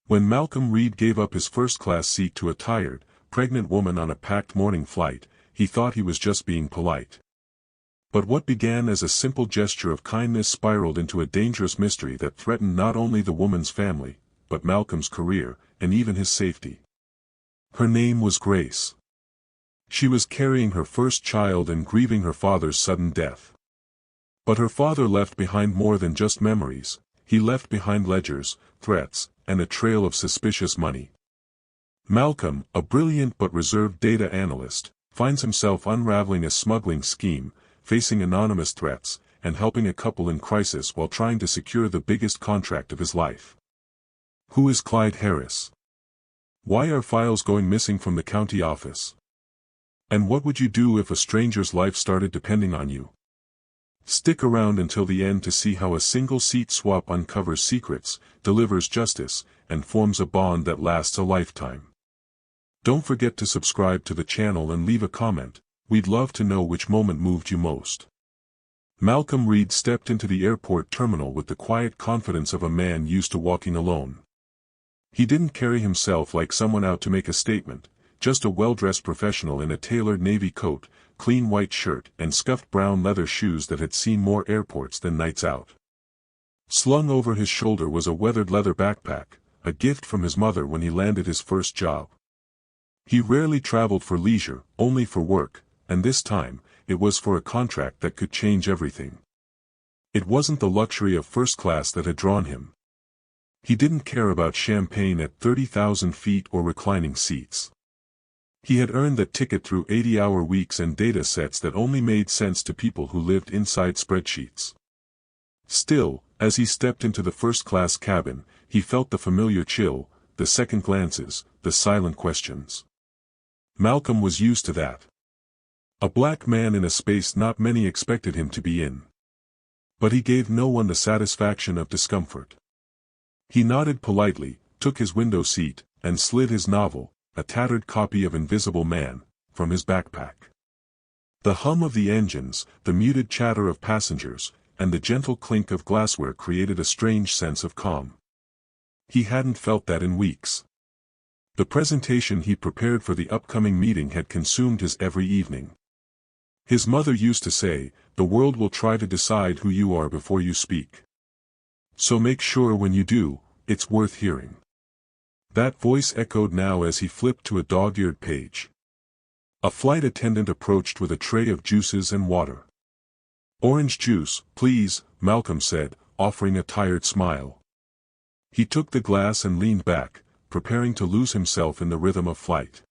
When Malcolm Reed gave up his first-class seat to a tired, pregnant woman on a packed morning flight, he thought he was just being polite. But what began as a simple gesture of kindness spiraled into a dangerous mystery that threatened not only the woman's family, but Malcolm's career, and even his safety. Her name was Grace. She was carrying her first child and grieving her father's sudden death. But her father left behind more than just memories. He left behind ledgers, threats, and a trail of suspicious money. Malcolm, a brilliant but reserved data analyst, finds himself unraveling a smuggling scheme, facing anonymous threats, and helping a couple in crisis while trying to secure the biggest contract of his life. Who is Clyde Harris? Why are files going missing from the county office? And what would you do if a stranger's life started depending on you? Stick around until the end to see how a single seat swap uncovers secrets, delivers justice, and forms a bond that lasts a lifetime. Don't forget to subscribe to the channel and leave a comment. We'd love to know which moment moved you most. Malcolm Reed stepped into the airport terminal with the quiet confidence of a man used to walking alone. He didn't carry himself like someone out to make a statement, just a well-dressed professional in a tailored navy coat, clean white shirt, and scuffed brown leather shoes that had seen more airports than nights out. Slung over his shoulder was a weathered leather backpack, a gift from his mother when he landed his first job. He rarely traveled for leisure, only for work, and this time, it was for a contract that could change everything. It wasn't the luxury of first class that had drawn him. He didn't care about champagne at 30,000 feet or reclining seats. He had earned that ticket through 80-hour weeks and data sets that only made sense to people who lived inside spreadsheets. Still, as he stepped into the first-class cabin, he felt the familiar chill, the second glances, the silent questions. Malcolm was used to that. A black man in a space not many expected him to be in. But he gave no one the satisfaction of discomfort. He nodded politely, took his window seat, and slid his novel, a tattered copy of Invisible Man, from his backpack. The hum of the engines, the muted chatter of passengers, and the gentle clink of glassware created a strange sense of calm. He hadn't felt that in weeks. The presentation he prepared for the upcoming meeting had consumed his every evening. His mother used to say, "The world will try to decide who you are before you speak. So make sure when you do, it's worth hearing." That voice echoed now as he flipped to a dog-eared page. A flight attendant approached with a tray of juices and water. "Orange juice, please," Malcolm said, offering a tired smile. He took the glass and leaned back, preparing to lose himself in the rhythm of flight.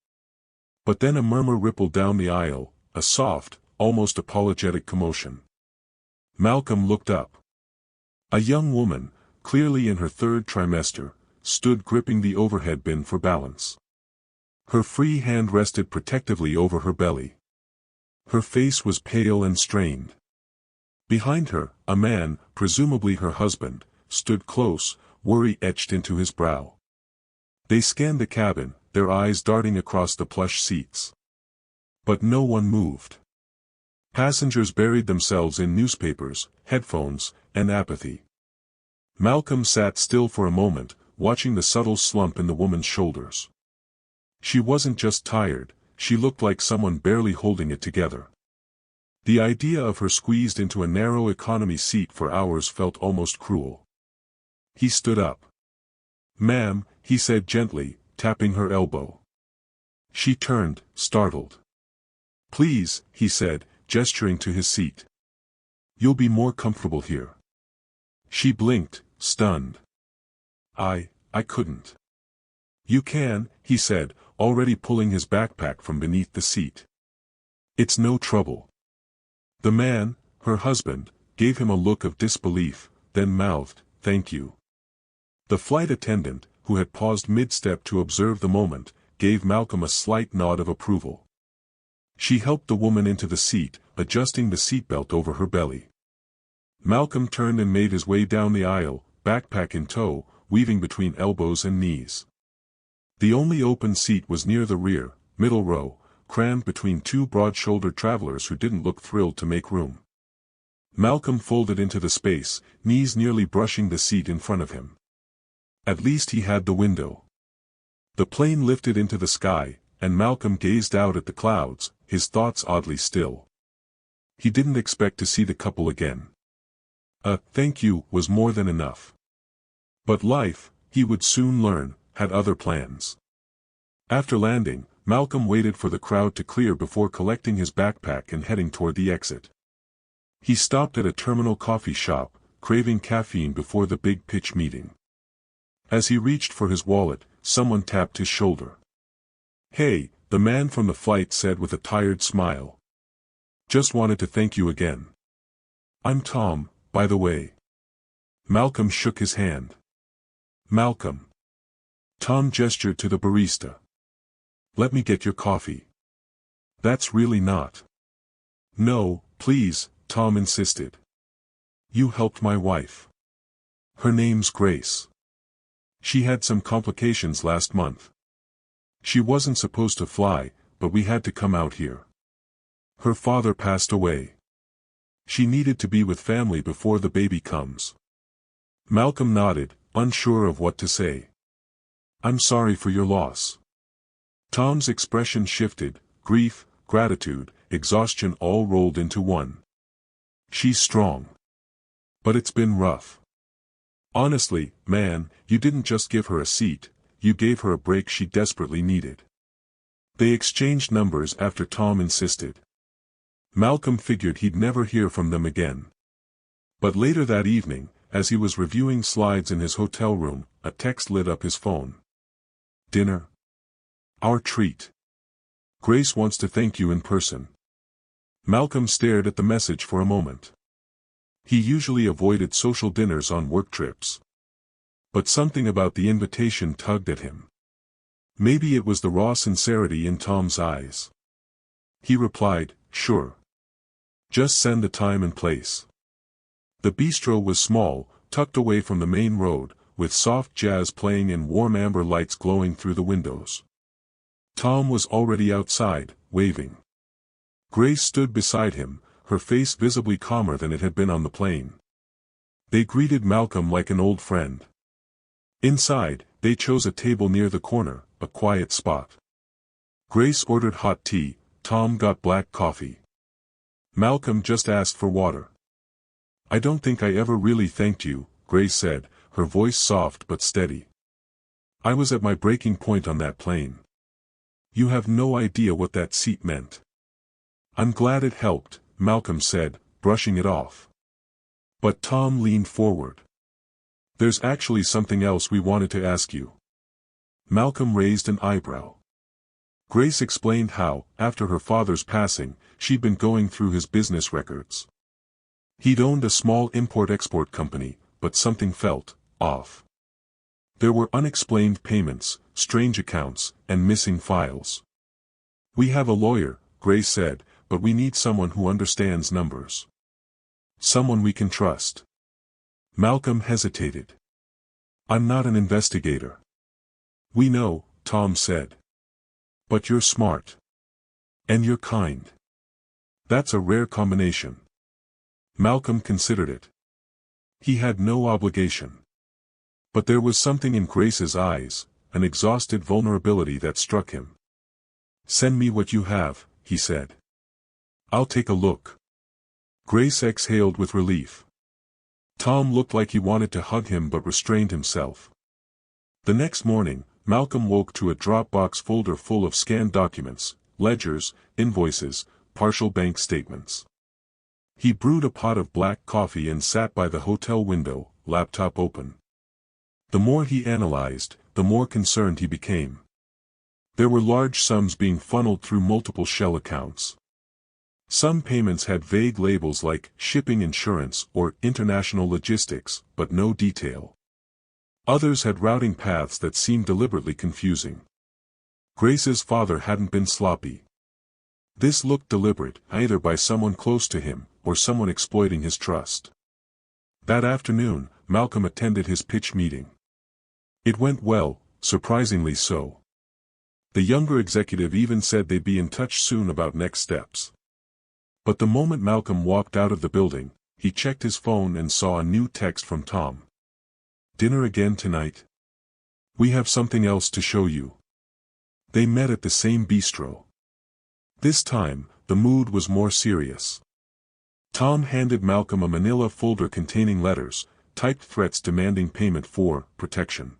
But then a murmur rippled down the aisle, a soft, almost apologetic commotion. Malcolm looked up. A young woman, clearly in her third trimester, stood gripping the overhead bin for balance. Her free hand rested protectively over her belly. Her face was pale and strained. Behind her, a man, presumably her husband, stood close, worry etched into his brow. They scanned the cabin, their eyes darting across the plush seats. But no one moved. Passengers buried themselves in newspapers, headphones, and apathy. Malcolm sat still for a moment, watching the subtle slump in the woman's shoulders. She wasn't just tired, she looked like someone barely holding it together. The idea of her squeezed into a narrow economy seat for hours felt almost cruel. He stood up. "Ma'am," he said gently, tapping her elbow. She turned, startled. "Please," he said, gesturing to his seat. "You'll be more comfortable here." She blinked, stunned. I couldn't." "You can," he said, already pulling his backpack from beneath the seat. "It's no trouble." The man, her husband, gave him a look of disbelief, then mouthed, "Thank you." The flight attendant, who had paused mid-step to observe the moment, gave Malcolm a slight nod of approval. She helped the woman into the seat, adjusting the seatbelt over her belly. Malcolm turned and made his way down the aisle, backpack in tow, weaving between elbows and knees. The only open seat was near the rear, middle row, crammed between two broad-shouldered travelers who didn't look thrilled to make room. Malcolm folded into the space, knees nearly brushing the seat in front of him. At least he had the window. The plane lifted into the sky, and Malcolm gazed out at the clouds, his thoughts oddly still. He didn't expect to see the couple again. A "thank you" was more than enough. But life, he would soon learn, had other plans. After landing, Malcolm waited for the crowd to clear before collecting his backpack and heading toward the exit. He stopped at a terminal coffee shop, craving caffeine before the big pitch meeting. As he reached for his wallet, someone tapped his shoulder. "Hey," the man from the flight said with a tired smile. "Just wanted to thank you again. I'm Tom, by the way." Malcolm shook his hand. "Malcolm." Tom gestured to the barista. "Let me get your coffee." "That's really not." "No, please," Tom insisted. "You helped my wife. Her name's Grace. She had some complications last month. She wasn't supposed to fly, but we had to come out here. Her father passed away. She needed to be with family before the baby comes." Malcolm nodded, unsure of what to say. "I'm sorry for your loss." Tom's expression shifted, grief, gratitude, exhaustion all rolled into one. "She's strong. But it's been rough. Honestly, man, you didn't just give her a seat, you gave her a break she desperately needed." They exchanged numbers after Tom insisted. Malcolm figured he'd never hear from them again. But later that evening, as he was reviewing slides in his hotel room, a text lit up his phone. "Dinner? Our treat. Grace wants to thank you in person." Malcolm stared at the message for a moment. He usually avoided social dinners on work trips. But something about the invitation tugged at him. Maybe it was the raw sincerity in Tom's eyes. He replied, "Sure. Just send the time and place." The bistro was small, tucked away from the main road, with soft jazz playing and warm amber lights glowing through the windows. Tom was already outside, waving. Grace stood beside him, her face visibly calmer than it had been on the plane. They greeted Malcolm like an old friend. Inside, they chose a table near the corner, a quiet spot. Grace ordered hot tea, Tom got black coffee. Malcolm just asked for water. "I don't think I ever really thanked you," Grace said, her voice soft but steady. "I was at my breaking point on that plane. You have no idea what that seat meant." "I'm glad it helped," Malcolm said, brushing it off. But Tom leaned forward. "There's actually something else we wanted to ask you." Malcolm raised an eyebrow. Grace explained how, after her father's passing, she'd been going through his business records. He'd owned a small import-export company, but something felt off. There were unexplained payments, strange accounts, and missing files. "We have a lawyer," Grace said, "but we need someone who understands numbers. Someone we can trust." Malcolm hesitated. "I'm not an investigator." "We know," Tom said. "But you're smart. And you're kind. That's a rare combination." Malcolm considered it. He had no obligation. But there was something in Grace's eyes, an exhausted vulnerability that struck him. "Send me what you have," he said. "I'll take a look." Grace exhaled with relief. Tom looked like he wanted to hug him but restrained himself. The next morning, Malcolm woke to a Dropbox folder full of scanned documents, ledgers, invoices, partial bank statements. He brewed a pot of black coffee and sat by the hotel window, laptop open. The more he analyzed, the more concerned he became. There were large sums being funneled through multiple shell accounts. Some payments had vague labels like shipping insurance or international logistics, but no detail. Others had routing paths that seemed deliberately confusing. Grace's father hadn't been sloppy. This looked deliberate, either by someone close to him, or someone exploiting his trust. That afternoon, Malcolm attended his pitch meeting. It went well, surprisingly so. The younger executive even said they'd be in touch soon about next steps. But the moment Malcolm walked out of the building, he checked his phone and saw a new text from Tom. "Dinner again tonight?" We have something else to show you. They met at the same bistro. This time, the mood was more serious. Tom handed Malcolm a manila folder containing letters, typed threats demanding payment for protection.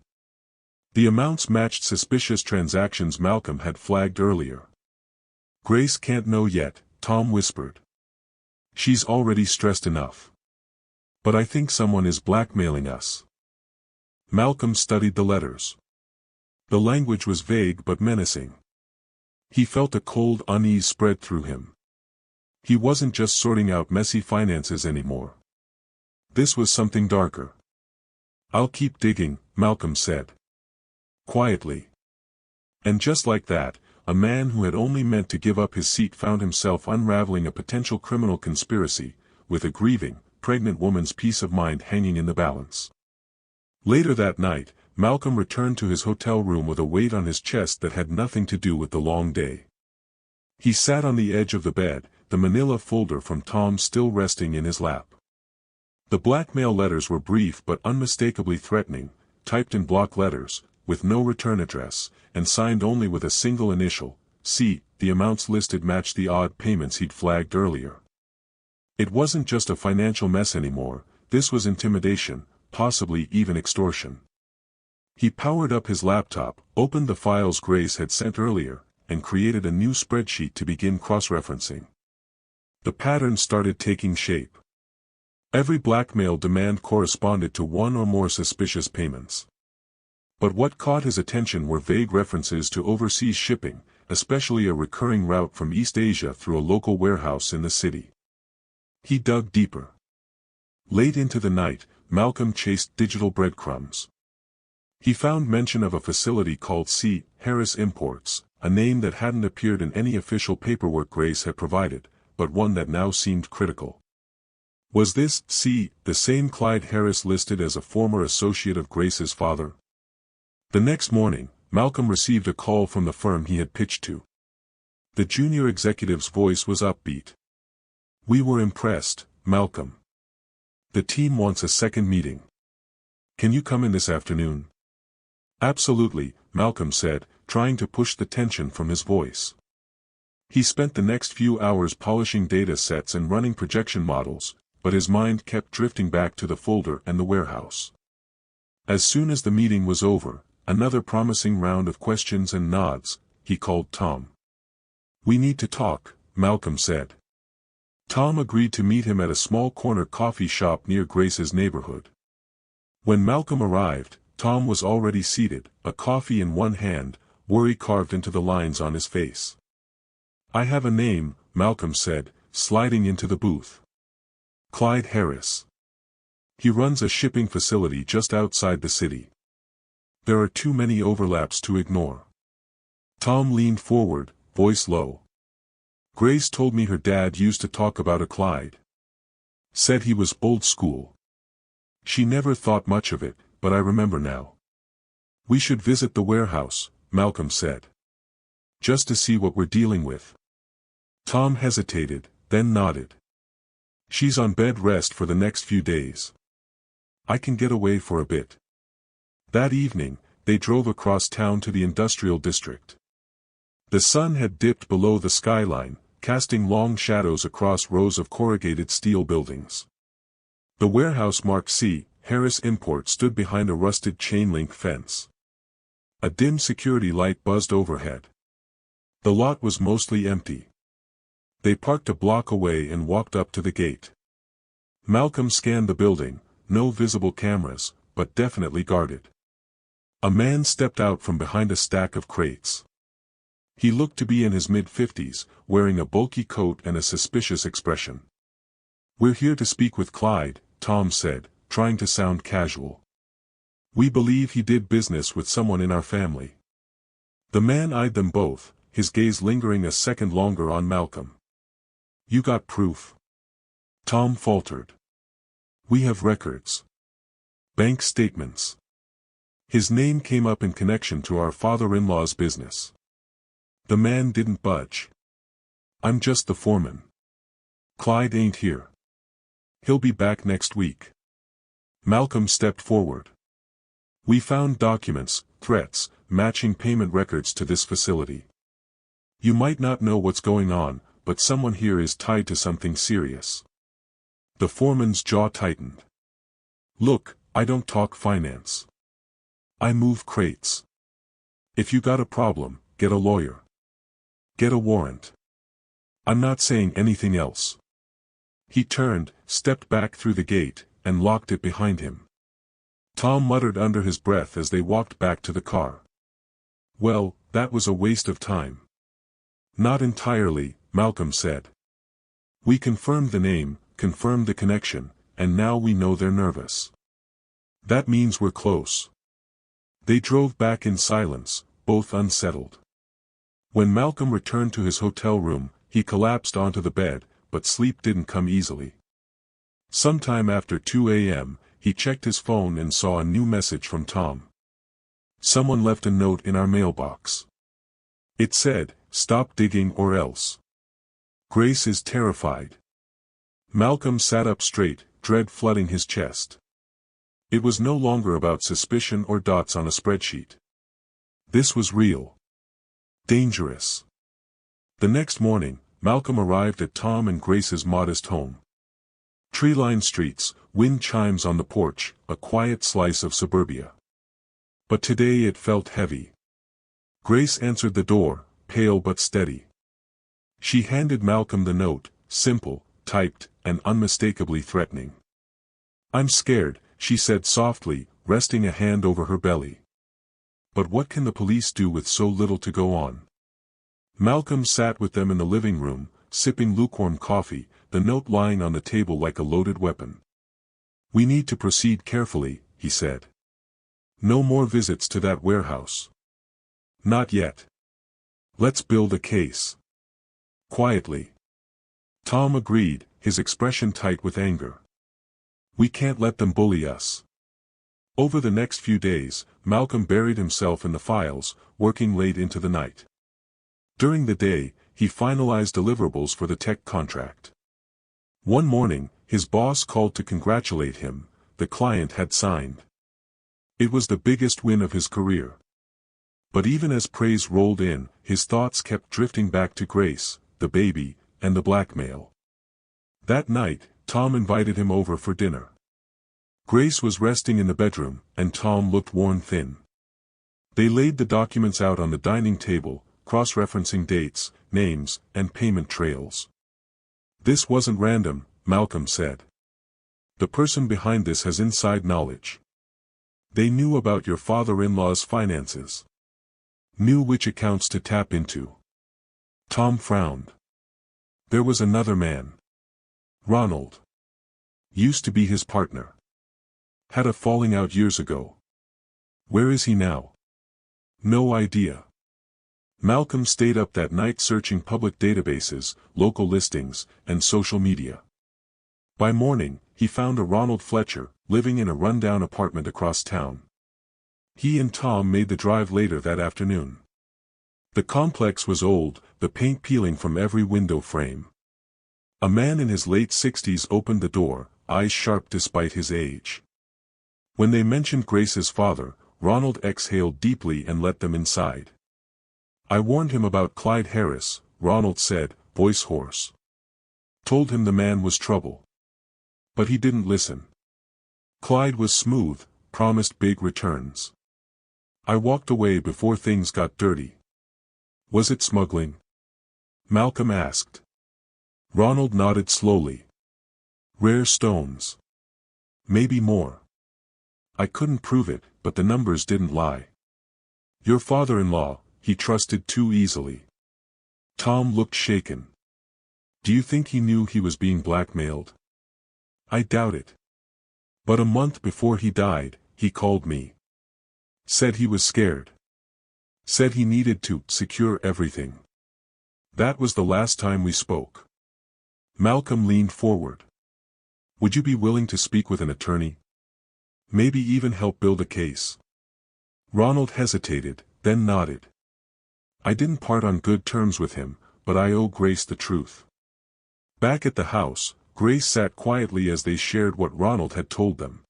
The amounts matched suspicious transactions Malcolm had flagged earlier. Grace can't know yet, Tom whispered. She's already stressed enough. But I think someone is blackmailing us. Malcolm studied the letters. The language was vague but menacing. He felt a cold unease spread through him. He wasn't just sorting out messy finances anymore. This was something darker. I'll keep digging, Malcolm said. Quietly. And just like that, a man who had only meant to give up his seat found himself unraveling a potential criminal conspiracy, with a grieving, pregnant woman's peace of mind hanging in the balance. Later that night, Malcolm returned to his hotel room with a weight on his chest that had nothing to do with the long day. He sat on the edge of the bed, the manila folder from Tom still resting in his lap. The blackmail letters were brief but unmistakably threatening, typed in block letters, with no return address, and signed only with a single initial, C. The amounts listed matched the odd payments he'd flagged earlier. It wasn't just a financial mess anymore, this was intimidation, possibly even extortion. He powered up his laptop, opened the files Grace had sent earlier, and created a new spreadsheet to begin cross-referencing. The pattern started taking shape. Every blackmail demand corresponded to one or more suspicious payments. But what caught his attention were vague references to overseas shipping, especially a recurring route from East Asia through a local warehouse in the city. He dug deeper. Late into the night, Malcolm chased digital breadcrumbs. He found mention of a facility called C. Harris Imports, a name that hadn't appeared in any official paperwork Grace had provided, but one that now seemed critical. Was this C. the same Clyde Harris listed as a former associate of Grace's father? The next morning, Malcolm received a call from the firm he had pitched to. The junior executive's voice was upbeat. We were impressed, Malcolm. The team wants a second meeting. Can you come in this afternoon? Absolutely, Malcolm said, trying to push the tension from his voice. He spent the next few hours polishing data sets and running projection models, but his mind kept drifting back to the folder and the warehouse. As soon as the meeting was over, another promising round of questions and nods, he called Tom. We need to talk, Malcolm said. Tom agreed to meet him at a small corner coffee shop near Grace's neighborhood. When Malcolm arrived, Tom was already seated, a coffee in one hand, worry carved into the lines on his face. I have a name, Malcolm said, sliding into the booth. Clyde Harris. He runs a shipping facility just outside the city. There are too many overlaps to ignore. Tom leaned forward, voice low. Grace told me her dad used to talk about a Clyde. Said he was old school. She never thought much of it, but I remember now. We should visit the warehouse, Malcolm said. Just to see what we're dealing with. Tom hesitated, then nodded. She's on bed rest for the next few days. I can get away for a bit. That evening, they drove across town to the industrial district. The sun had dipped below the skyline, casting long shadows across rows of corrugated steel buildings. The warehouse marked C. Harris Import stood behind a rusted chain-link fence. A dim security light buzzed overhead. The lot was mostly empty. They parked a block away and walked up to the gate. Malcolm scanned the building, no visible cameras, but definitely guarded. A man stepped out from behind a stack of crates. He looked to be in his mid-50s, wearing a bulky coat and a suspicious expression. We're here to speak with Clyde, Tom said, trying to sound casual. We believe he did business with someone in our family. The man eyed them both, his gaze lingering a second longer on Malcolm. You got proof? Tom faltered. We have records. Bank statements. His name came up in connection to our father-in-law's business. The man didn't budge. I'm just the foreman. Clyde ain't here. He'll be back next week. Malcolm stepped forward. We found documents, threats, matching payment records to this facility. You might not know what's going on, but someone here is tied to something serious. The foreman's jaw tightened. Look, I don't talk finance. I move crates. If you got a problem, get a lawyer. Get a warrant. I'm not saying anything else. He turned, stepped back through the gate, and locked it behind him. Tom muttered under his breath as they walked back to the car. Well, that was a waste of time. Not entirely, Malcolm said. We confirmed the name, confirmed the connection, and now we know they're nervous. That means we're close. They drove back in silence, both unsettled. When Malcolm returned to his hotel room, he collapsed onto the bed, but sleep didn't come easily. Sometime after 2 a.m., he checked his phone and saw a new message from Tom. Someone left a note in our mailbox. It said, "Stop digging or else. Grace is terrified." Malcolm sat up straight, dread flooding his chest. It was no longer about suspicion or dots on a spreadsheet. This was real. Dangerous. The next morning, Malcolm arrived at Tom and Grace's modest home. Tree-lined streets, wind chimes on the porch, a quiet slice of suburbia. But today it felt heavy. Grace answered the door, pale but steady. She handed Malcolm the note, simple, typed, and unmistakably threatening. "I'm scared," she said softly, resting a hand over her belly. "But what can the police do with so little to go on?" Malcolm sat with them in the living room, sipping lukewarm coffee, the note lying on the table like a loaded weapon. "We need to proceed carefully," he said. "No more visits to that warehouse. Not yet. Let's build a case." Quietly. Tom agreed, his expression tight with anger. "We can't let them bully us." Over the next few days, Malcolm buried himself in the files, working late into the night. During the day, he finalized deliverables for the tech contract. One morning, his boss called to congratulate him. The client had signed. It was the biggest win of his career. But even as praise rolled in, his thoughts kept drifting back to Grace, the baby, and the blackmail. That night, Tom invited him over for dinner. Grace was resting in the bedroom, and Tom looked worn thin. They laid the documents out on the dining table, cross-referencing dates, names, and payment trails. "This wasn't random," Malcolm said. "The person behind this has inside knowledge. They knew about your father-in-law's finances. Knew which accounts to tap into." Tom frowned. There was another man. Ronald. Used to be his partner. Had a falling out years ago. Where is he now? No idea. Malcolm stayed up that night searching public databases, local listings, and social media. By morning, he found a Ronald Fletcher, living in a rundown apartment across town. He and Tom made the drive later that afternoon. The complex was old, the paint peeling from every window frame. A man in his late 60s opened the door, eyes sharp despite his age. When they mentioned Grace's father, Ronald exhaled deeply and let them inside. "I warned him about Clyde Harris," Ronald said, voice hoarse. "Told him the man was trouble. But he didn't listen. Clyde was smooth, promised big returns. I walked away before things got dirty." "Was it smuggling?" Malcolm asked. Ronald nodded slowly. "Rare stones. Maybe more. I couldn't prove it, but the numbers didn't lie. Your father-in-law, he trusted too easily." Tom looked shaken. "Do you think he knew he was being blackmailed?" "I doubt it. But a month before he died, he called me. Said he was scared. Said he needed to secure everything. That was the last time we spoke." Malcolm leaned forward. "Would you be willing to speak with an attorney? Maybe even help build a case?" Ronald hesitated, then nodded. "I didn't part on good terms with him, but I owe Grace the truth." Back at the house, Grace sat quietly as they shared what Ronald had told them.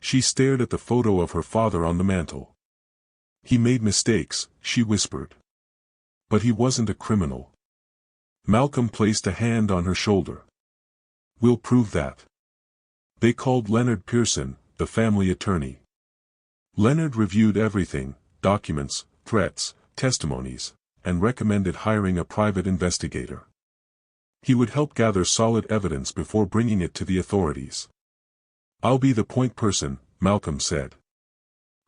She stared at the photo of her father on the mantel. He made mistakes, she whispered. But he wasn't a criminal. Malcolm placed a hand on her shoulder. We'll prove that. They called Leonard Pearson, the family attorney. Leonard reviewed everything, documents, threats, testimonies, and recommended hiring a private investigator. He would help gather solid evidence before bringing it to the authorities. I'll be the point person, Malcolm said.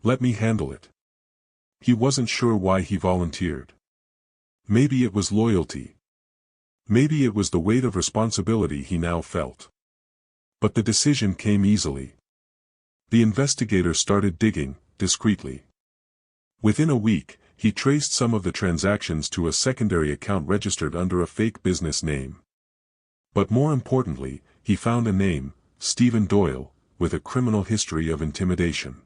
Let me handle it. He wasn't sure why he volunteered. Maybe it was loyalty. Maybe it was the weight of responsibility he now felt. But the decision came easily. The investigator started digging, discreetly. Within a week, he traced some of the transactions to a secondary account registered under a fake business name. But more importantly, he found a name, Stephen Doyle, with a criminal history of intimidation.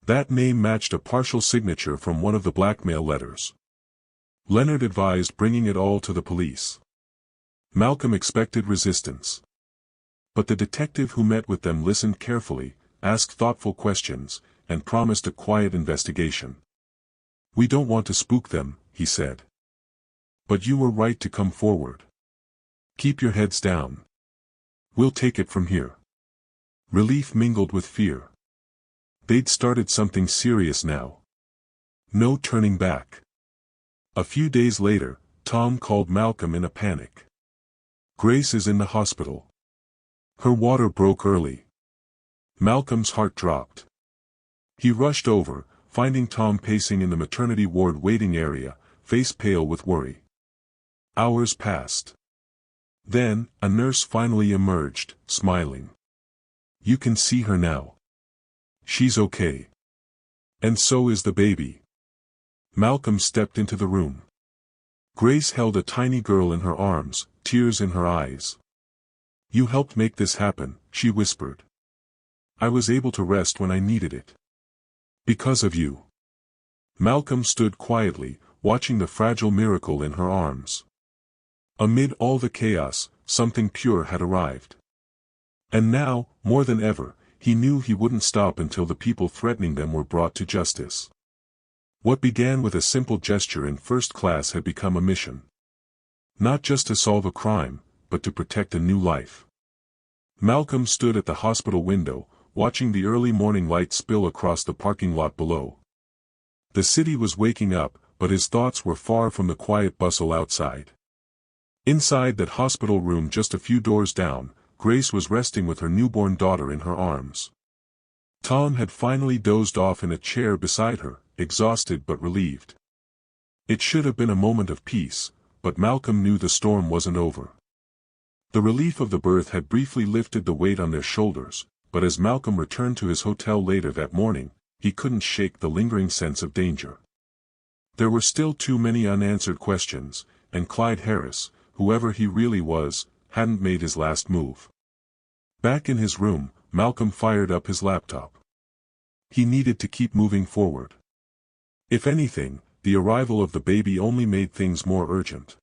That name matched a partial signature from one of the blackmail letters. Leonard advised bringing it all to the police. Malcolm expected resistance. But the detective who met with them listened carefully, asked thoughtful questions, and promised a quiet investigation. We don't want to spook them, he said. But you were right to come forward. Keep your heads down. We'll take it from here. Relief mingled with fear. They'd started something serious now. No turning back. A few days later, Tom called Malcolm in a panic. Grace is in the hospital. Her water broke early. Malcolm's heart dropped. He rushed over, finding Tom pacing in the maternity ward waiting area, face pale with worry. Hours passed. Then, a nurse finally emerged, smiling. You can see her now. She's okay. And so is the baby. Malcolm stepped into the room. Grace held a tiny girl in her arms, tears in her eyes. You helped make this happen, she whispered. I was able to rest when I needed it. Because of you. Malcolm stood quietly, watching the fragile miracle in her arms. Amid all the chaos, something pure had arrived. And now, more than ever, he knew he wouldn't stop until the people threatening them were brought to justice. What began with a simple gesture in first class had become a mission. Not just to solve a crime, but to protect a new life. Malcolm stood at the hospital window, watching the early morning light spill across the parking lot below. The city was waking up, but his thoughts were far from the quiet bustle outside. Inside that hospital room just a few doors down, Grace was resting with her newborn daughter in her arms. Tom had finally dozed off in a chair beside her, exhausted but relieved. It should have been a moment of peace, but Malcolm knew the storm wasn't over. The relief of the birth had briefly lifted the weight on their shoulders, but as Malcolm returned to his hotel later that morning, he couldn't shake the lingering sense of danger. There were still too many unanswered questions, and Clyde Harris, whoever he really was, hadn't made his last move. Back in his room, Malcolm fired up his laptop. He needed to keep moving forward. If anything, the arrival of the baby only made things more urgent.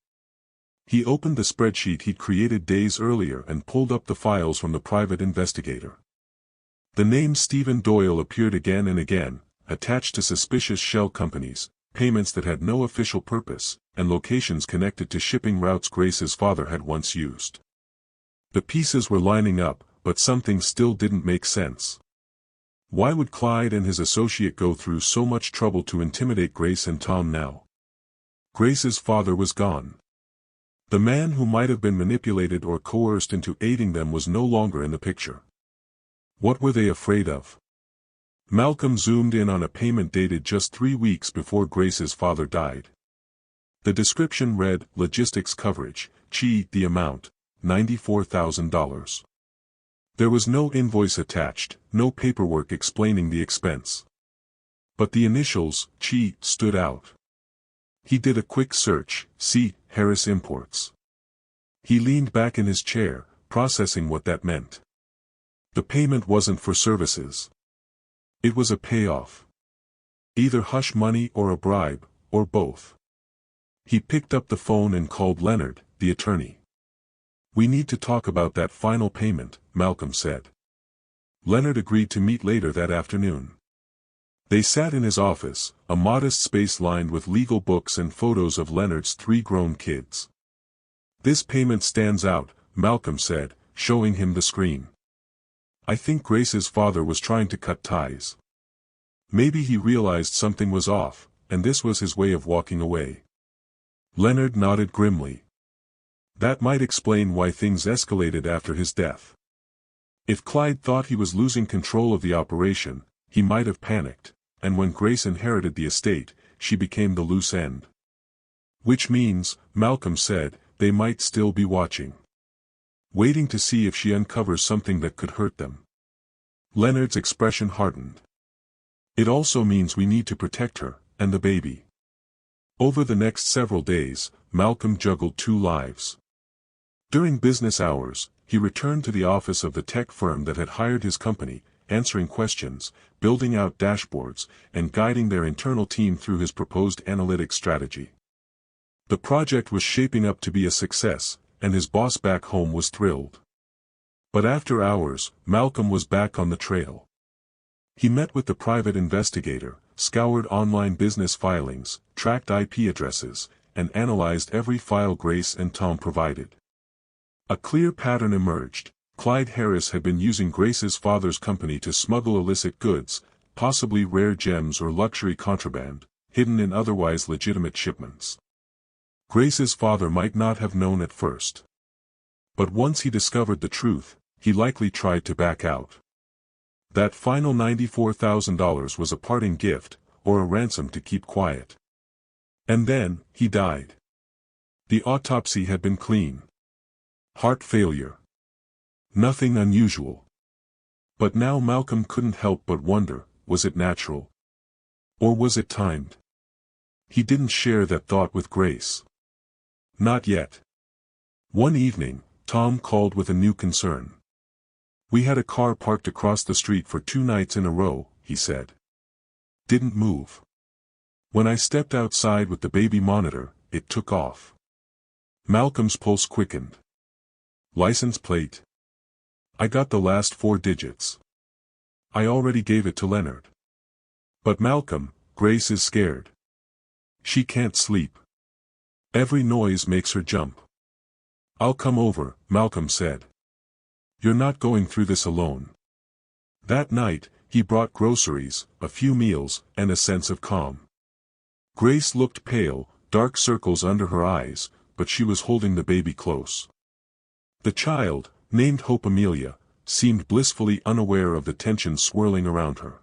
He opened the spreadsheet he'd created days earlier and pulled up the files from the private investigator. The name Stephen Doyle appeared again and again, attached to suspicious shell companies, payments that had no official purpose, and locations connected to shipping routes Grace's father had once used. The pieces were lining up, but something still didn't make sense. Why would Clyde and his associate go through so much trouble to intimidate Grace and Tom now? Grace's father was gone. The man who might have been manipulated or coerced into aiding them was no longer in the picture. What were they afraid of? Malcolm zoomed in on a payment dated just 3 weeks before Grace's father died. The description read, Logistics Coverage, the amount, $94,000. There was no invoice attached, no paperwork explaining the expense. But the initials, stood out. He did a quick search, Harris Imports. He leaned back in his chair, processing what that meant. The payment wasn't for services. It was a payoff. Either hush money or a bribe, or both. He picked up the phone and called Leonard, the attorney. We need to talk about that final payment, Malcolm said. Leonard agreed to meet later that afternoon. They sat in his office, a modest space lined with legal books and photos of Leonard's 3 grown kids. "This payment stands out," Malcolm said, showing him the screen. "I think Grace's father was trying to cut ties. Maybe he realized something was off, and this was his way of walking away." Leonard nodded grimly. That might explain why things escalated after his death. If Clyde thought he was losing control of the operation, he might have panicked, and when Grace inherited the estate, she became the loose end. "Which means," Malcolm said, "they might still be watching. Waiting to see if she uncovers something that could hurt them." Leonard's expression hardened. "It also means we need to protect her, and the baby." Over the next several days, Malcolm juggled 2 lives. During business hours, he returned to the office of the tech firm that had hired his company, answering questions, building out dashboards, and guiding their internal team through his proposed analytics strategy. The project was shaping up to be a success, and his boss back home was thrilled. But after hours, Malcolm was back on the trail. He met with the private investigator, scoured online business filings, tracked IP addresses, and analyzed every file Grace and Tom provided. A clear pattern emerged. Clyde Harris had been using Grace's father's company to smuggle illicit goods, possibly rare gems or luxury contraband, hidden in otherwise legitimate shipments. Grace's father might not have known at first. But once he discovered the truth, he likely tried to back out. That final $94,000 was a parting gift, or a ransom to keep quiet. And then, he died. The autopsy had been clean. Heart failure. Nothing unusual. But now Malcolm couldn't help but wonder, was it natural? Or was it timed? He didn't share that thought with Grace. Not yet. One evening, Tom called with a new concern. "We had a car parked across the street for 2 nights in a row," he said. "Didn't move. When I stepped outside with the baby monitor, it took off." Malcolm's pulse quickened. "License plate?" "I got the last 4 digits. I already gave it to Leonard." "But Malcolm, Grace is scared. She can't sleep. Every noise makes her jump." "I'll come over," Malcolm said. "You're not going through this alone." That night, he brought groceries, a few meals, and a sense of calm. Grace looked pale, dark circles under her eyes, but she was holding the baby close. The child, named Hope Amelia, seemed blissfully unaware of the tension swirling around her.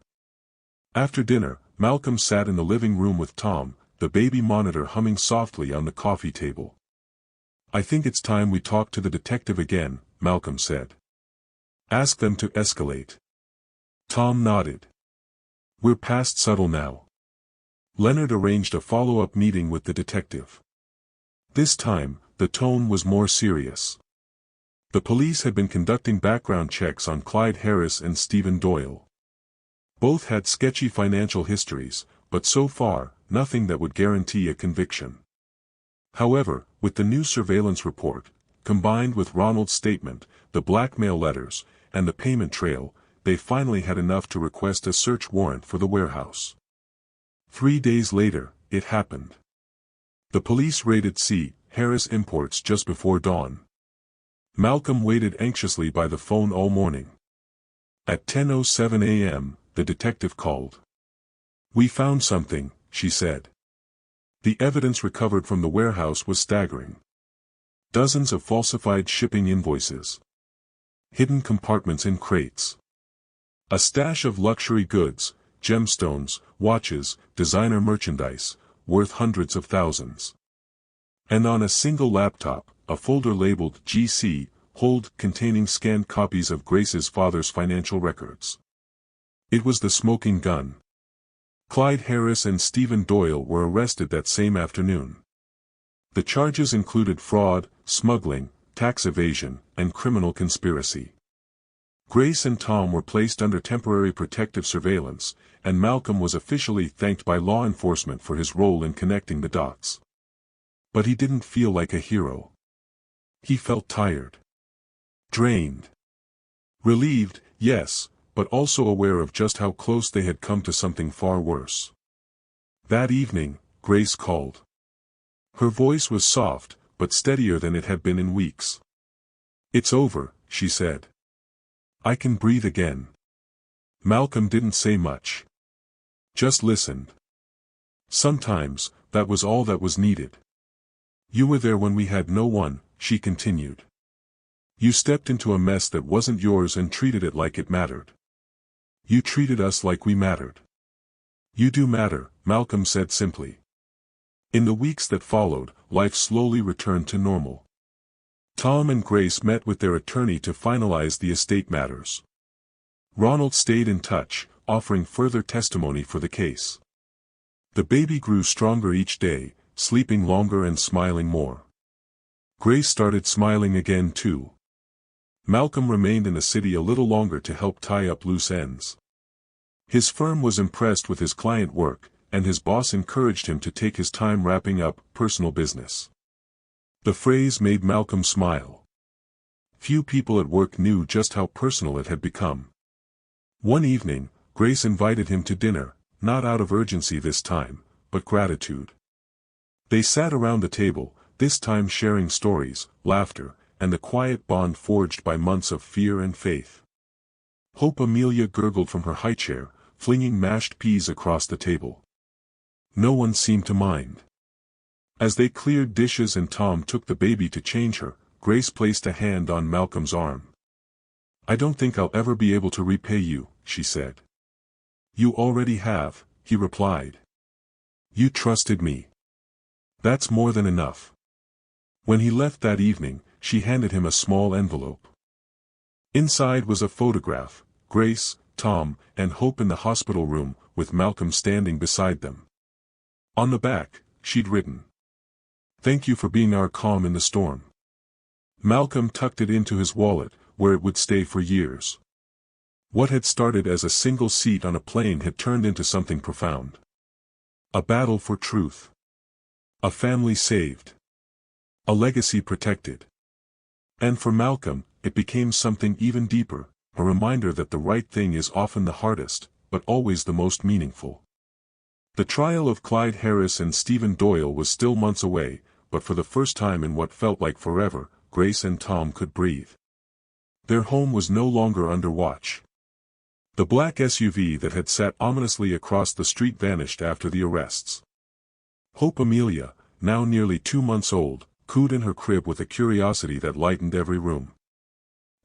After dinner, Malcolm sat in the living room with Tom, the baby monitor humming softly on the coffee table. "I think it's time we talk to the detective again," Malcolm said. "Ask them to escalate." Tom nodded. "We're past subtle now." Leonard arranged a follow-up meeting with the detective. This time, the tone was more serious. The police had been conducting background checks on Clyde Harris and Stephen Doyle. Both had sketchy financial histories, but so far, nothing that would guarantee a conviction. However, with the new surveillance report, combined with Ronald's statement, the blackmail letters, and the payment trail, they finally had enough to request a search warrant for the warehouse. 3 days later, it happened. The police raided C. Harris Imports just before dawn. Malcolm waited anxiously by the phone all morning. At 10:07 a.m., the detective called. "We found something," she said. The evidence recovered from the warehouse was staggering. Dozens of falsified shipping invoices. Hidden compartments in crates. A stash of luxury goods, gemstones, watches, designer merchandise, worth hundreds of thousands. And on a single laptop, a folder labeled GC, hold, containing scanned copies of Grace's father's financial records. It was the smoking gun. Clyde Harris and Stephen Doyle were arrested that same afternoon. The charges included fraud, smuggling, tax evasion, and criminal conspiracy. Grace and Tom were placed under temporary protective surveillance, and Malcolm was officially thanked by law enforcement for his role in connecting the dots. But he didn't feel like a hero. He felt tired. Drained. Relieved, yes, but also aware of just how close they had come to something far worse. That evening, Grace called. Her voice was soft, but steadier than it had been in weeks. "It's over," she said. "I can breathe again." Malcolm didn't say much. Just listened. Sometimes, that was all that was needed. "You were there when we had no one," she continued. "You stepped into a mess that wasn't yours and treated it like it mattered. You treated us like we mattered." "You do matter," Malcolm said simply. In the weeks that followed, life slowly returned to normal. Tom and Grace met with their attorney to finalize the estate matters. Ronald stayed in touch, offering further testimony for the case. The baby grew stronger each day, sleeping longer and smiling more. Grace started smiling again too. Malcolm remained in the city a little longer to help tie up loose ends. His firm was impressed with his client work, and his boss encouraged him to take his time wrapping up personal business. The phrase made Malcolm smile. Few people at work knew just how personal it had become. One evening, Grace invited him to dinner, not out of urgency this time, but gratitude. They sat around the table, this time sharing stories, laughter, and the quiet bond forged by months of fear and faith. Hope Amelia gurgled from her high chair, flinging mashed peas across the table. No one seemed to mind. As they cleared dishes and Tom took the baby to change her, Grace placed a hand on Malcolm's arm. "I don't think I'll ever be able to repay you," she said. "You already have," he replied. "You trusted me. That's more than enough." When he left that evening, she handed him a small envelope. Inside was a photograph, Grace, Tom, and Hope in the hospital room, with Malcolm standing beside them. On the back, she'd written, "Thank you for being our calm in the storm." Malcolm tucked it into his wallet, where it would stay for years. What had started as a single seat on a plane had turned into something profound. A battle for truth. A family saved. A legacy protected. And for Malcolm, it became something even deeper, a reminder that the right thing is often the hardest, but always the most meaningful. The trial of Clyde Harris and Stephen Doyle was still months away, but for the first time in what felt like forever, Grace and Tom could breathe. Their home was no longer under watch. The black SUV that had sat ominously across the street vanished after the arrests. Hope Amelia, now nearly 2 months old, cooed in her crib with a curiosity that lightened every room.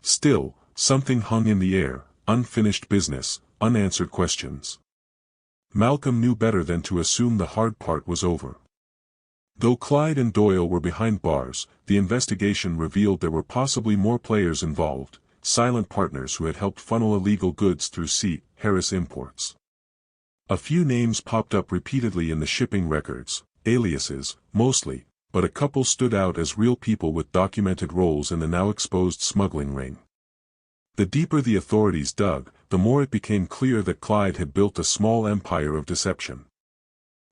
Still, something hung in the air, unfinished business, unanswered questions. Malcolm knew better than to assume the hard part was over. Though Clyde and Doyle were behind bars, the investigation revealed there were possibly more players involved, silent partners who had helped funnel illegal goods through C. Harris Imports. A few names popped up repeatedly in the shipping records, aliases, mostly, but a couple stood out as real people with documented roles in the now exposed smuggling ring. The deeper the authorities dug, the more it became clear that Clyde had built a small empire of deception.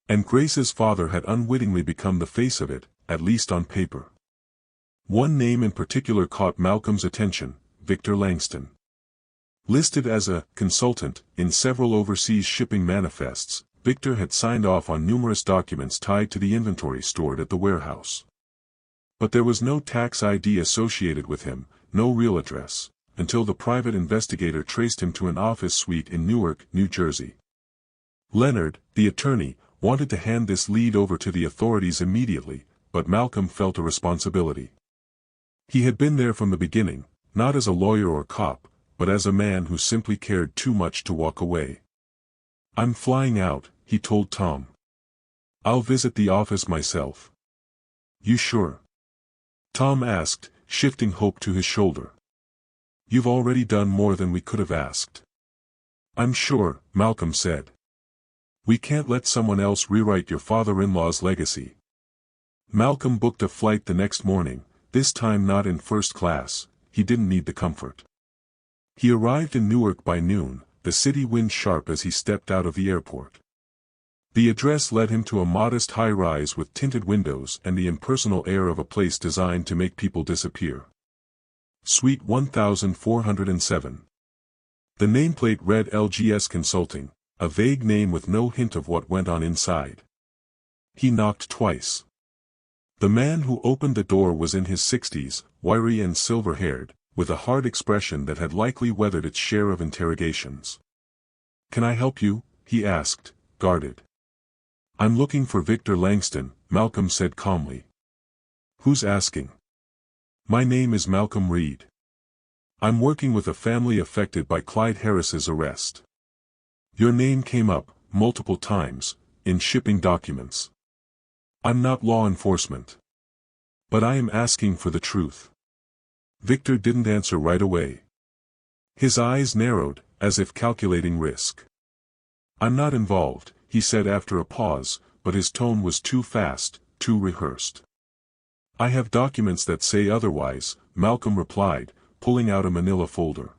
And Grace's father had unwittingly become the face of it, at least on paper. One name in particular caught Malcolm's attention, Victor Langston. Listed as a consultant in several overseas shipping manifests, Victor had signed off on numerous documents tied to the inventory stored at the warehouse. But there was no tax ID associated with him, no real address, until the private investigator traced him to an office suite in Newark, New Jersey. Leonard, the attorney, wanted to hand this lead over to the authorities immediately, but Malcolm felt a responsibility. He had been there from the beginning, not as a lawyer or cop, but as a man who simply cared too much to walk away. "I'm flying out," he told Tom. "I'll visit the office myself." "You sure?" Tom asked, shifting Hope to his shoulder. "You've already done more than we could have asked." "I'm sure," Malcolm said. "We can't let someone else rewrite your father-in-law's legacy." Malcolm booked a flight the next morning, this time not in first class. He didn't need the comfort. He arrived in Newark by noon, the city wind sharp as he stepped out of the airport. The address led him to a modest high-rise with tinted windows and the impersonal air of a place designed to make people disappear. Suite 1407. The nameplate read LGS Consulting, a vague name with no hint of what went on inside. He knocked twice. The man who opened the door was in his 60s, wiry and silver-haired, with a hard expression that had likely weathered its share of interrogations. "Can I help you?" he asked, guarded. "I'm looking for Victor Langston," Malcolm said calmly. "Who's asking?" "My name is Malcolm Reed. I'm working with a family affected by Clyde Harris's arrest. Your name came up, multiple times, in shipping documents. I'm not law enforcement. But I am asking for the truth." Victor didn't answer right away. His eyes narrowed, as if calculating risk. "I'm not involved," he said after a pause, but his tone was too fast, too rehearsed. "I have documents that say otherwise," Malcolm replied, pulling out a manila folder.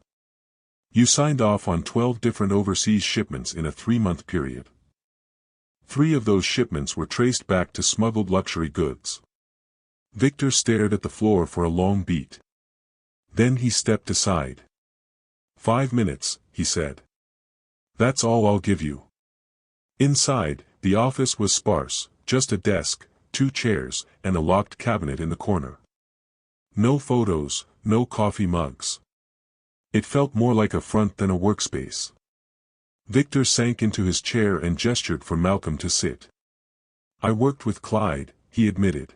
"You signed off on 12 different overseas shipments in a 3-month period. 3 of those shipments were traced back to smuggled luxury goods." Victor stared at the floor for a long beat. Then he stepped aside. "5 minutes," he said. "That's all I'll give you." Inside, the office was sparse, just a desk, 2 chairs, and a locked cabinet in the corner. No photos, no coffee mugs. It felt more like a front than a workspace. Victor sank into his chair and gestured for Malcolm to sit. "I worked with Clyde," he admitted.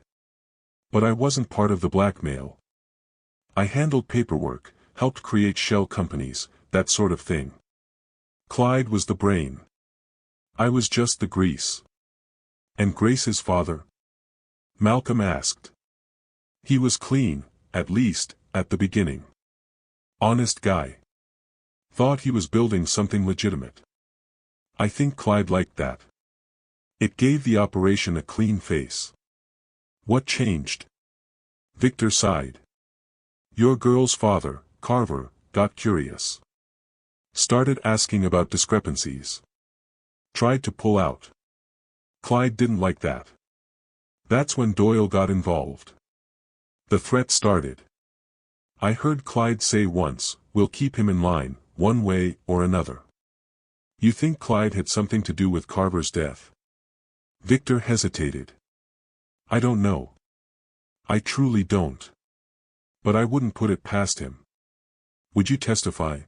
"But I wasn't part of the blackmail. I handled paperwork, helped create shell companies, that sort of thing. Clyde was the brain. I was just the grease." "And Grace's father?" Malcolm asked. "He was clean, at least, at the beginning. Honest guy. Thought he was building something legitimate. I think Clyde liked that. It gave the operation a clean face." "What changed?" Victor sighed. "Your girl's father, Carver, got curious. Started asking about discrepancies. Tried to pull out. Clyde didn't like that. That's when Doyle got involved. The threat started. I heard Clyde say once, 'We'll keep him in line, one way or another.' You think Clyde had something to do with Carver's death?" Victor hesitated. "I don't know. I truly don't. But I wouldn't put it past him." "Would you testify?"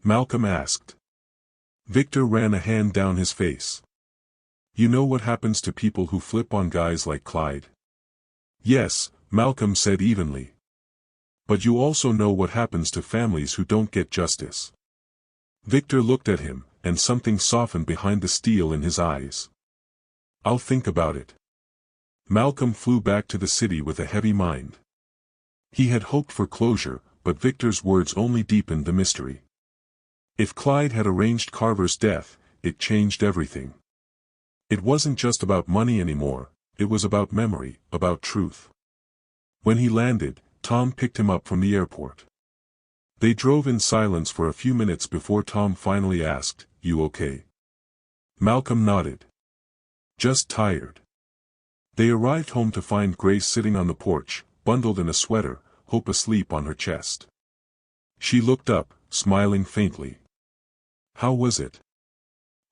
Malcolm asked. Victor ran a hand down his face. "You know what happens to people who flip on guys like Clyde?" "Yes," Malcolm said evenly. "But you also know what happens to families who don't get justice." Victor looked at him, and something softened behind the steel in his eyes. "I'll think about it." Malcolm flew back to the city with a heavy mind. He had hoped for closure, but Victor's words only deepened the mystery. If Clyde had arranged Carver's death, it changed everything. It wasn't just about money anymore, it was about memory, about truth. When he landed, Tom picked him up from the airport. They drove in silence for a few minutes before Tom finally asked, "You okay?" Malcolm nodded. "Just tired." They arrived home to find Grace sitting on the porch, bundled in a sweater, Hope asleep on her chest. She looked up, smiling faintly. "How was it?"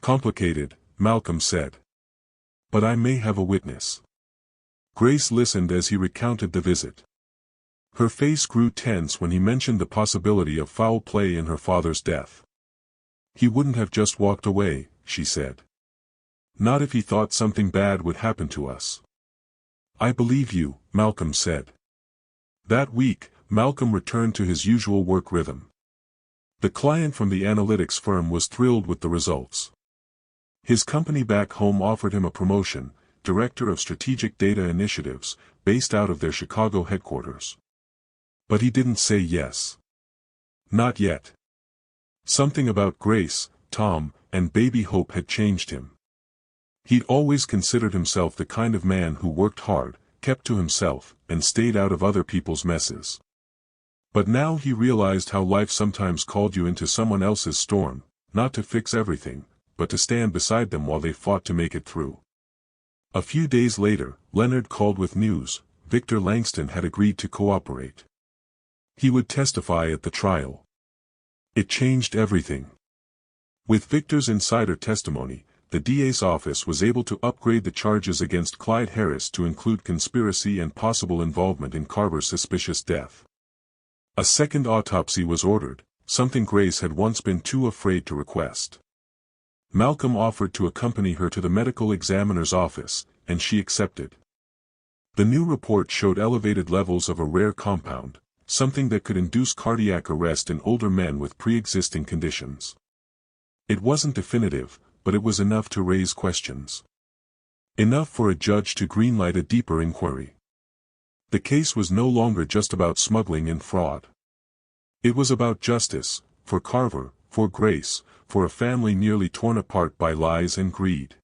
"Complicated," Malcolm said. "But I may have a witness." Grace listened as he recounted the visit. Her face grew tense when he mentioned the possibility of foul play in her father's death. "He wouldn't have just walked away," she said. "Not if he thought something bad would happen to us." "I believe you," Malcolm said. That week, Malcolm returned to his usual work rhythm. The client from the analytics firm was thrilled with the results. His company back home offered him a promotion, Director of Strategic Data Initiatives, based out of their Chicago headquarters. But he didn't say yes. Not yet. Something about Grace, Tom, and baby Hope had changed him. He'd always considered himself the kind of man who worked hard, kept to himself, and stayed out of other people's messes. But now he realized how life sometimes called you into someone else's storm, not to fix everything, but to stand beside them while they fought to make it through. A few days later, Leonard called with news: Victor Langston had agreed to cooperate. He would testify at the trial. It changed everything. With Victor's insider testimony, the DA's office was able to upgrade the charges against Clyde Harris to include conspiracy and possible involvement in Carver's suspicious death. A second autopsy was ordered, something Grace had once been too afraid to request. Malcolm offered to accompany her to the medical examiner's office, and she accepted. The new report showed elevated levels of a rare compound, something that could induce cardiac arrest in older men with pre-existing conditions. It wasn't definitive, but it was enough to raise questions. Enough for a judge to greenlight a deeper inquiry. The case was no longer just about smuggling and fraud. It was about justice, for Carver, for Grace, for a family nearly torn apart by lies and greed.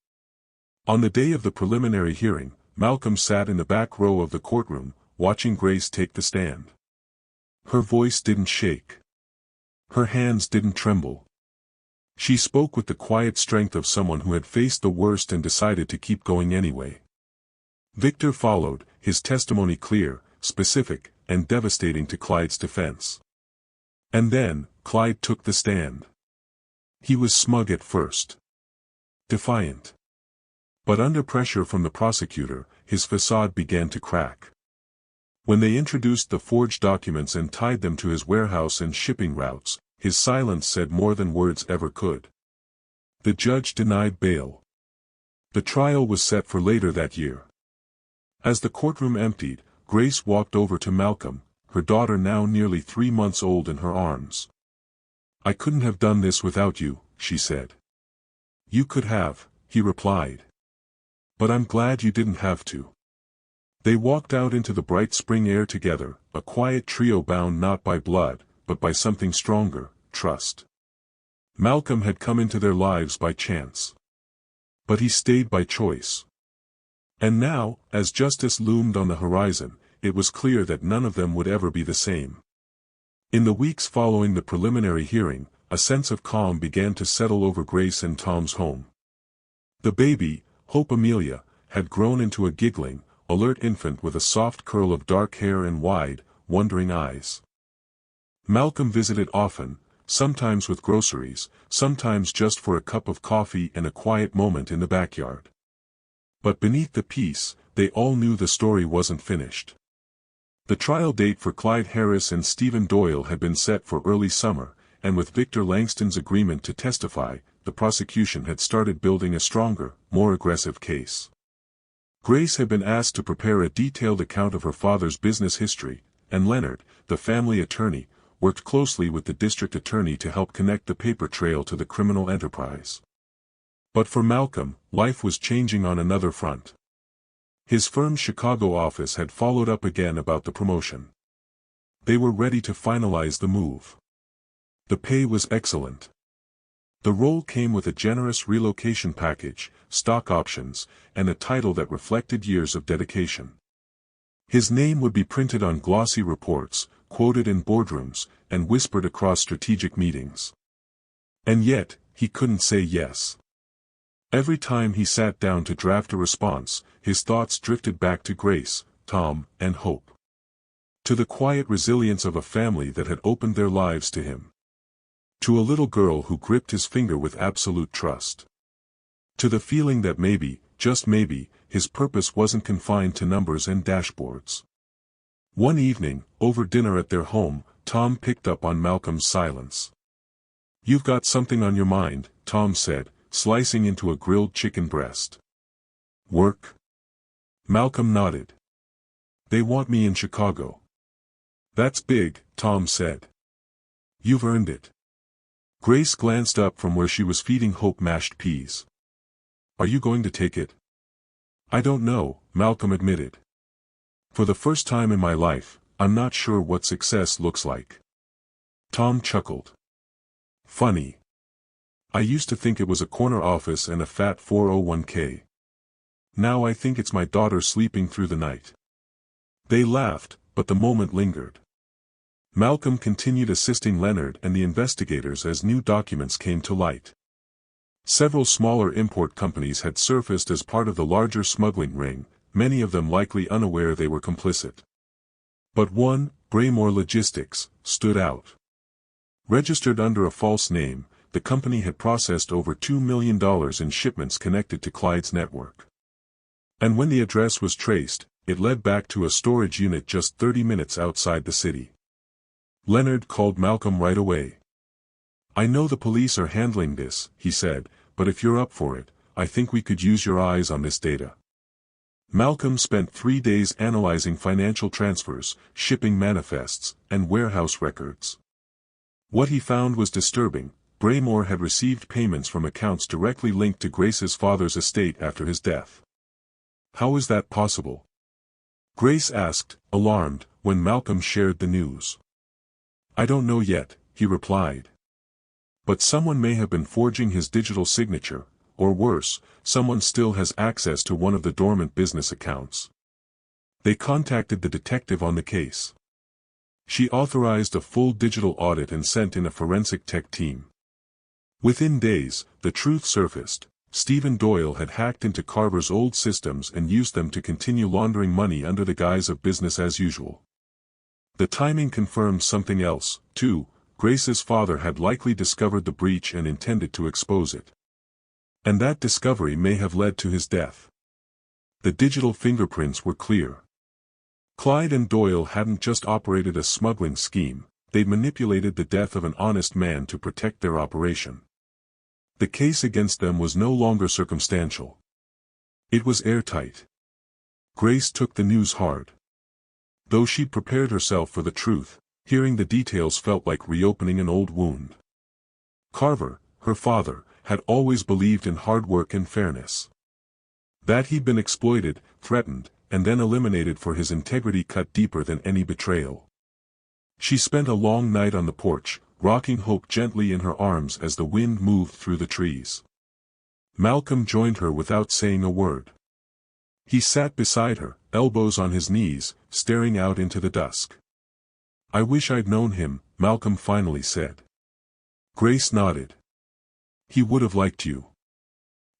On the day of the preliminary hearing, Malcolm sat in the back row of the courtroom, watching Grace take the stand. Her voice didn't shake. Her hands didn't tremble. She spoke with the quiet strength of someone who had faced the worst and decided to keep going anyway. Victor followed, his testimony clear, specific, and devastating to Clyde's defense. And then, Clyde took the stand. He was smug at first. Defiant. But under pressure from the prosecutor, his facade began to crack. When they introduced the forged documents and tied them to his warehouse and shipping routes, his silence said more than words ever could. The judge denied bail. The trial was set for later that year. As the courtroom emptied, Grace walked over to Malcolm, her daughter now nearly 3 months old in her arms. "I couldn't have done this without you," she said. "You could have," he replied. "But I'm glad you didn't have to." They walked out into the bright spring air together, a quiet trio bound not by blood, but by something stronger, trust. Malcolm had come into their lives by chance. But he stayed by choice. And now, as justice loomed on the horizon, it was clear that none of them would ever be the same. In the weeks following the preliminary hearing, a sense of calm began to settle over Grace and Tom's home. The baby, Hope Amelia, had grown into a giggling, alert infant with a soft curl of dark hair and wide, wondering eyes. Malcolm visited often, sometimes with groceries, sometimes just for a cup of coffee and a quiet moment in the backyard. But beneath the peace, they all knew the story wasn't finished. The trial date for Clyde Harris and Stephen Doyle had been set for early summer, and with Victor Langston's agreement to testify, the prosecution had started building a stronger, more aggressive case. Grace had been asked to prepare a detailed account of her father's business history, and Leonard, the family attorney, worked closely with the district attorney to help connect the paper trail to the criminal enterprise. But for Malcolm, life was changing on another front. His firm's Chicago office had followed up again about the promotion. They were ready to finalize the move. The pay was excellent. The role came with a generous relocation package, stock options, and a title that reflected years of dedication. His name would be printed on glossy reports, quoted in boardrooms, and whispered across strategic meetings. And yet, he couldn't say yes. Every time he sat down to draft a response, his thoughts drifted back to Grace, Tom, and Hope. To the quiet resilience of a family that had opened their lives to him. To a little girl who gripped his finger with absolute trust. To the feeling that maybe, just maybe, his purpose wasn't confined to numbers and dashboards. One evening, over dinner at their home, Tom picked up on Malcolm's silence. "You've got something on your mind," Tom said, slicing into a grilled chicken breast. "Work?" Malcolm nodded. "They want me in Chicago." "That's big," Tom said. "You've earned it." Grace glanced up from where she was feeding Hope mashed peas. "Are you going to take it?" "I don't know," Malcolm admitted. "For the first time in my life, I'm not sure what success looks like." Tom chuckled. "Funny. I used to think it was a corner office and a fat 401k. Now I think it's my daughter sleeping through the night." They laughed, but the moment lingered. Malcolm continued assisting Leonard and the investigators as new documents came to light. Several smaller import companies had surfaced as part of the larger smuggling ring, many of them likely unaware they were complicit. But one, Braemore Logistics, stood out. Registered under a false name, the company had processed over $2 million in shipments connected to Clyde's network. And when the address was traced, it led back to a storage unit just 30 minutes outside the city. Leonard called Malcolm right away. "I know the police are handling this," he said, "but if you're up for it, I think we could use your eyes on this data." Malcolm spent 3 days analyzing financial transfers, shipping manifests, and warehouse records. What he found was disturbing. Braymore had received payments from accounts directly linked to Grace's father's estate after his death. "How is that possible?" Grace asked, alarmed, when Malcolm shared the news. "I don't know yet," he replied. "But someone may have been forging his digital signature, or worse, someone still has access to one of the dormant business accounts." They contacted the detective on the case. She authorized a full digital audit and sent in a forensic tech team. Within days, the truth surfaced. Stephen Doyle had hacked into Carver's old systems and used them to continue laundering money under the guise of business as usual. The timing confirmed something else, too. Grace's father had likely discovered the breach and intended to expose it. And that discovery may have led to his death. The digital fingerprints were clear. Clyde and Doyle hadn't just operated a smuggling scheme, they'd manipulated the death of an honest man to protect their operation. The case against them was no longer circumstantial. It was airtight. Grace took the news hard. Though she'd prepared herself for the truth, hearing the details felt like reopening an old wound. Carver, her father, had always believed in hard work and fairness. That he'd been exploited, threatened, and then eliminated for his integrity cut deeper than any betrayal. She spent a long night on the porch, rocking Hope gently in her arms as the wind moved through the trees. Malcolm joined her without saying a word. He sat beside her, elbows on his knees, staring out into the dusk. "I wish I'd known him," Malcolm finally said. Grace nodded. "He would have liked you.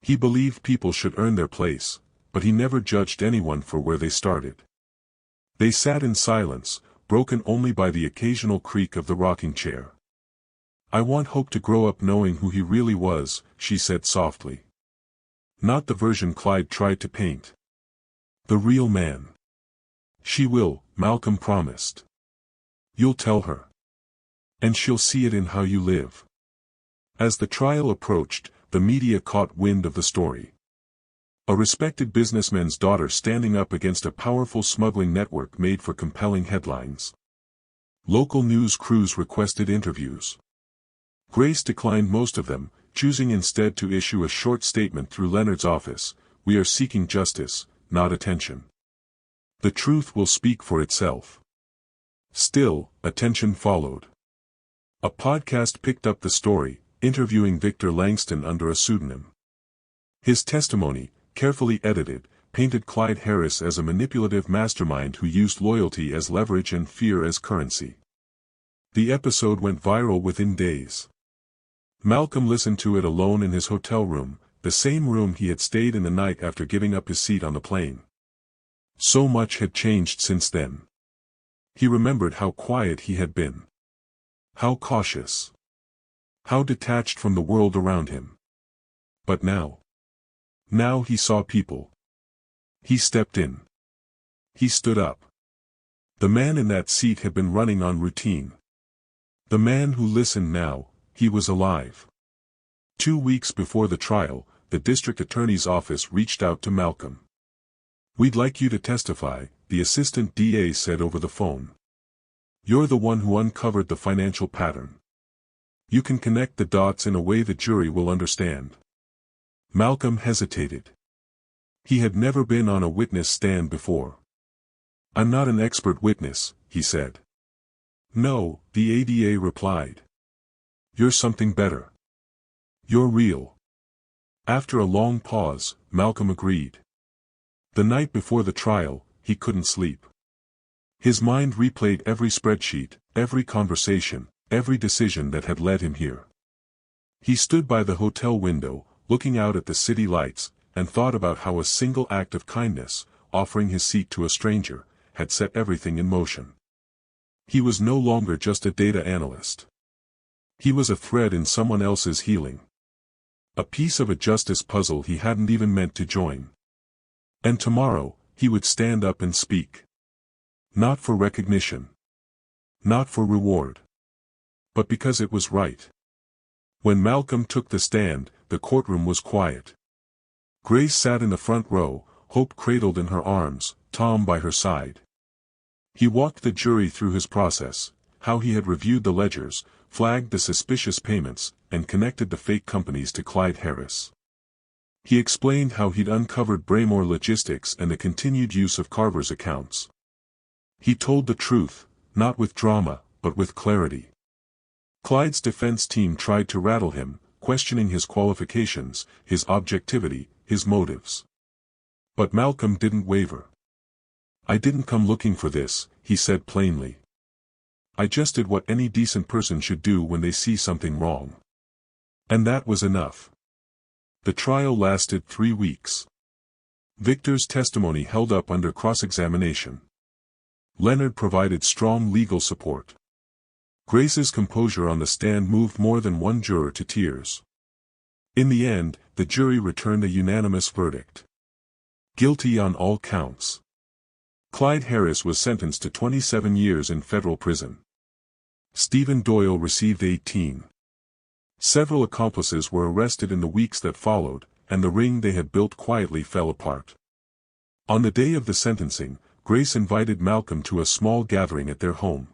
He believed people should earn their place, but he never judged anyone for where they started." They sat in silence, broken only by the occasional creak of the rocking chair. "I want Hope to grow up knowing who he really was," she said softly. "Not the version Clyde tried to paint. The real man." "She will," Malcolm promised. "You'll tell her. And she'll see it in how you live." As the trial approached, the media caught wind of the story. A respected businessman's daughter standing up against a powerful smuggling network made for compelling headlines. Local news crews requested interviews. Grace declined most of them, choosing instead to issue a short statement through Leonard's office: "We are seeking justice, not attention. The truth will speak for itself." Still, attention followed. A podcast picked up the story, interviewing Victor Langston under a pseudonym. His testimony, carefully edited, painted Clyde Harris as a manipulative mastermind who used loyalty as leverage and fear as currency. The episode went viral within days. Malcolm listened to it alone in his hotel room, the same room he had stayed in the night after giving up his seat on the plane. So much had changed since then. He remembered how quiet he had been. How cautious. How detached from the world around him. But now. Now he saw people. He stepped in. He stood up. The man in that seat had been running on routine. The man who listened now, he was alive. 2 weeks before the trial, the district attorney's office reached out to Malcolm. "We'd like you to testify," the assistant DA said over the phone. "You're the one who uncovered the financial pattern. You can connect the dots in a way the jury will understand." Malcolm hesitated. He had never been on a witness stand before. "I'm not an expert witness," he said. "No," the ADA replied. "You're something better. You're real." After a long pause, Malcolm agreed. The night before the trial, he couldn't sleep. His mind replayed every spreadsheet, every conversation, every decision that had led him here. He stood by the hotel window, looking out at the city lights, and thought about how a single act of kindness, offering his seat to a stranger, had set everything in motion. He was no longer just a data analyst. He was a thread in someone else's healing. A piece of a justice puzzle he hadn't even meant to join. And tomorrow, he would stand up and speak. Not for recognition. Not for reward. But because it was right. When Malcolm took the stand, the courtroom was quiet. Grace sat in the front row, Hope cradled in her arms, Tom by her side. He walked the jury through his process, how he had reviewed the ledgers, flagged the suspicious payments, and connected the fake companies to Clyde Harris. He explained how he'd uncovered Braemore logistics and the continued use of Carver's accounts. He told the truth, not with drama, but with clarity. Clyde's defense team tried to rattle him, questioning his qualifications, his objectivity, his motives. But Malcolm didn't waver. "I didn't come looking for this," he said plainly. "I just did what any decent person should do when they see something wrong. And that was enough." The trial lasted 3 weeks. Victor's testimony held up under cross-examination. Leonard provided strong legal support. Grace's composure on the stand moved more than one juror to tears. In the end, the jury returned a unanimous verdict. Guilty on all counts. Clyde Harris was sentenced to 27 years in federal prison. Stephen Doyle received 18. Several accomplices were arrested in the weeks that followed, and the ring they had built quietly fell apart. On the day of the sentencing, Grace invited Malcolm to a small gathering at their home.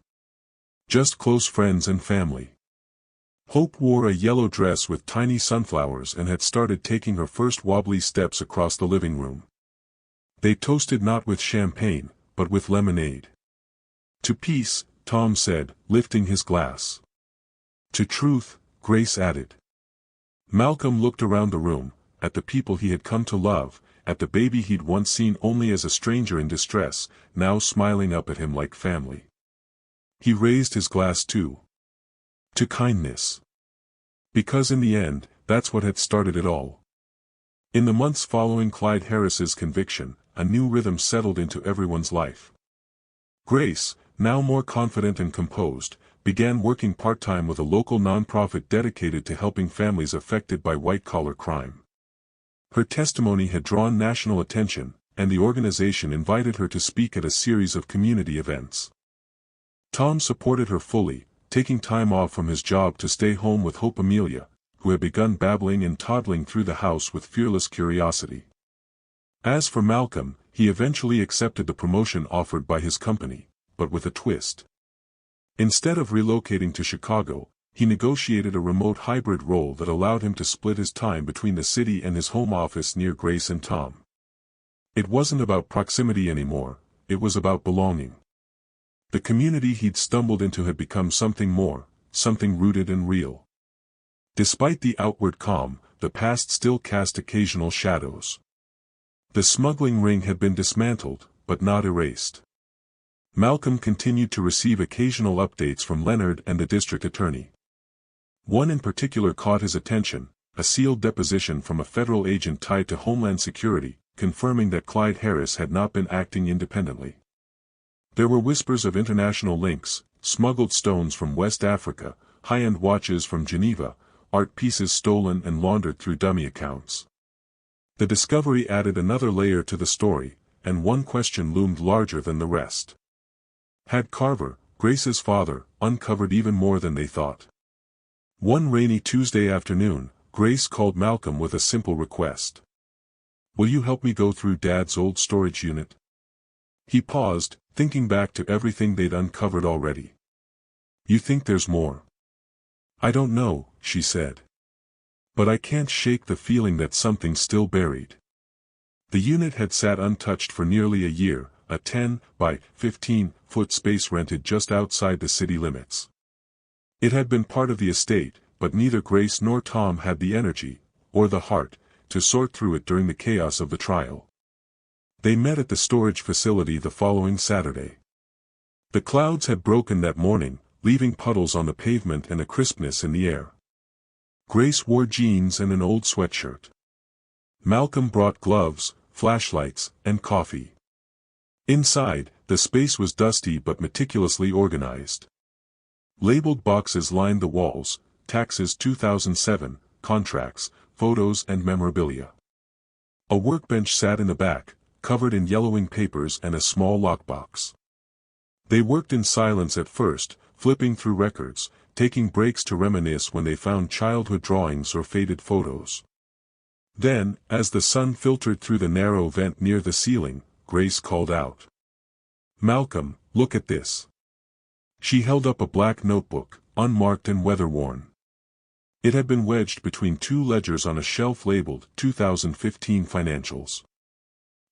Just close friends and family. Hope wore a yellow dress with tiny sunflowers and had started taking her first wobbly steps across the living room. They toasted not with champagne, but with lemonade. "To peace," Tom said, lifting his glass. "To truth," Grace added. Malcolm looked around the room, at the people he had come to love, at the baby he'd once seen only as a stranger in distress, now smiling up at him like family. He raised his glass too. To kindness. Because in the end, that's what had started it all. In the months following Clyde Harris's conviction, a new rhythm settled into everyone's life. Grace, now more confident and composed, began working part-time with a local nonprofit dedicated to helping families affected by white-collar crime. Her testimony had drawn national attention, and the organization invited her to speak at a series of community events. Tom supported her fully, taking time off from his job to stay home with Hope Amelia, who had begun babbling and toddling through the house with fearless curiosity. As for Malcolm, he eventually accepted the promotion offered by his company, but with a twist. Instead of relocating to Chicago, he negotiated a remote hybrid role that allowed him to split his time between the city and his home office near Grace and Tom. It wasn't about proximity anymore, it was about belonging. The community he'd stumbled into had become something more, something rooted and real. Despite the outward calm, the past still cast occasional shadows. The smuggling ring had been dismantled, but not erased. Malcolm continued to receive occasional updates from Leonard and the district attorney. One in particular caught his attention, a sealed deposition from a federal agent tied to Homeland Security, confirming that Clyde Harris had not been acting independently. There were whispers of international links, smuggled stones from West Africa, high-end watches from Geneva, art pieces stolen and laundered through dummy accounts. The discovery added another layer to the story, and one question loomed larger than the rest. Had Carver, Grace's father, uncovered even more than they thought? One rainy Tuesday afternoon, Grace called Malcolm with a simple request. "Will you help me go through Dad's old storage unit?" He paused, thinking back to everything they'd uncovered already. "You think there's more?" "I don't know," she said. "But I can't shake the feeling that something's still buried." The unit had sat untouched for nearly a year, a 10 by 15-foot space rented just outside the city limits. It had been part of the estate, but neither Grace nor Tom had the energy, or the heart, to sort through it during the chaos of the trial. They met at the storage facility the following Saturday. The clouds had broken that morning, leaving puddles on the pavement and a crispness in the air. Grace wore jeans and an old sweatshirt. Malcolm brought gloves, flashlights, and coffee. Inside, the space was dusty but meticulously organized. Labeled boxes lined the walls, taxes 2007, contracts, photos and memorabilia. A workbench sat in the back, covered in yellowing papers and a small lockbox. They worked in silence at first, flipping through records, taking breaks to reminisce when they found childhood drawings or faded photos. Then, as the sun filtered through the narrow vent near the ceiling, Grace called out, "Malcolm, look at this." She held up a black notebook, unmarked and weather-worn. It had been wedged between two ledgers on a shelf labeled 2015 Financials.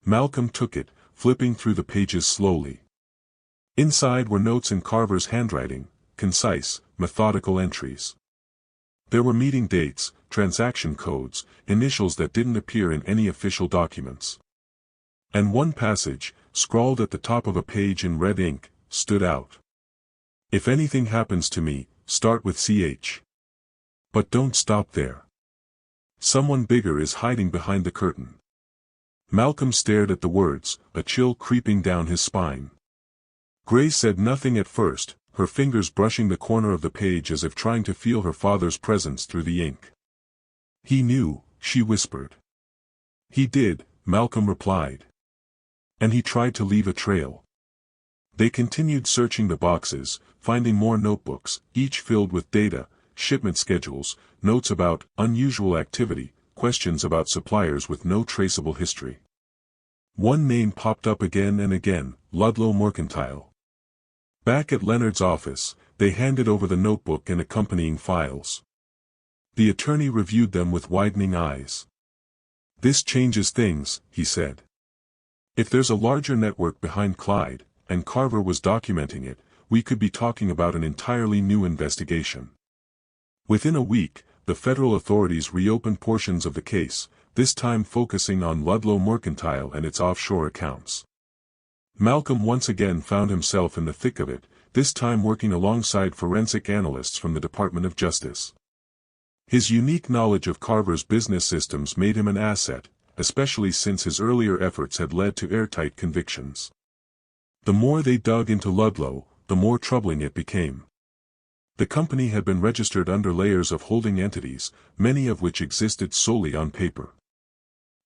Malcolm took it, flipping through the pages slowly. Inside were notes in Carver's handwriting, concise, methodical entries. There were meeting dates, transaction codes, initials that didn't appear in any official documents. And one passage, scrawled at the top of a page in red ink, stood out. "If anything happens to me, start with CH. But don't stop there. Someone bigger is hiding behind the curtain." Malcolm stared at the words, a chill creeping down his spine. Grace said nothing at first, her fingers brushing the corner of the page as if trying to feel her father's presence through the ink. "He knew," she whispered. "He did," Malcolm replied. "And he tried to leave a trail." They continued searching the boxes, finding more notebooks, each filled with data, shipment schedules, notes about unusual activity, questions about suppliers with no traceable history. One name popped up again and again, Ludlow Mercantile. Back at Leonard's office, they handed over the notebook and accompanying files. The attorney reviewed them with widening eyes. "This changes things," he said. "If there's a larger network behind Clyde, and Carver was documenting it, we could be talking about an entirely new investigation." Within a week, the federal authorities reopened portions of the case, this time focusing on Ludlow Mercantile and its offshore accounts. Malcolm once again found himself in the thick of it, this time working alongside forensic analysts from the Department of Justice. His unique knowledge of Carver's business systems made him an asset, especially since his earlier efforts had led to airtight convictions. The more they dug into Ludlow, the more troubling it became. The company had been registered under layers of holding entities, many of which existed solely on paper.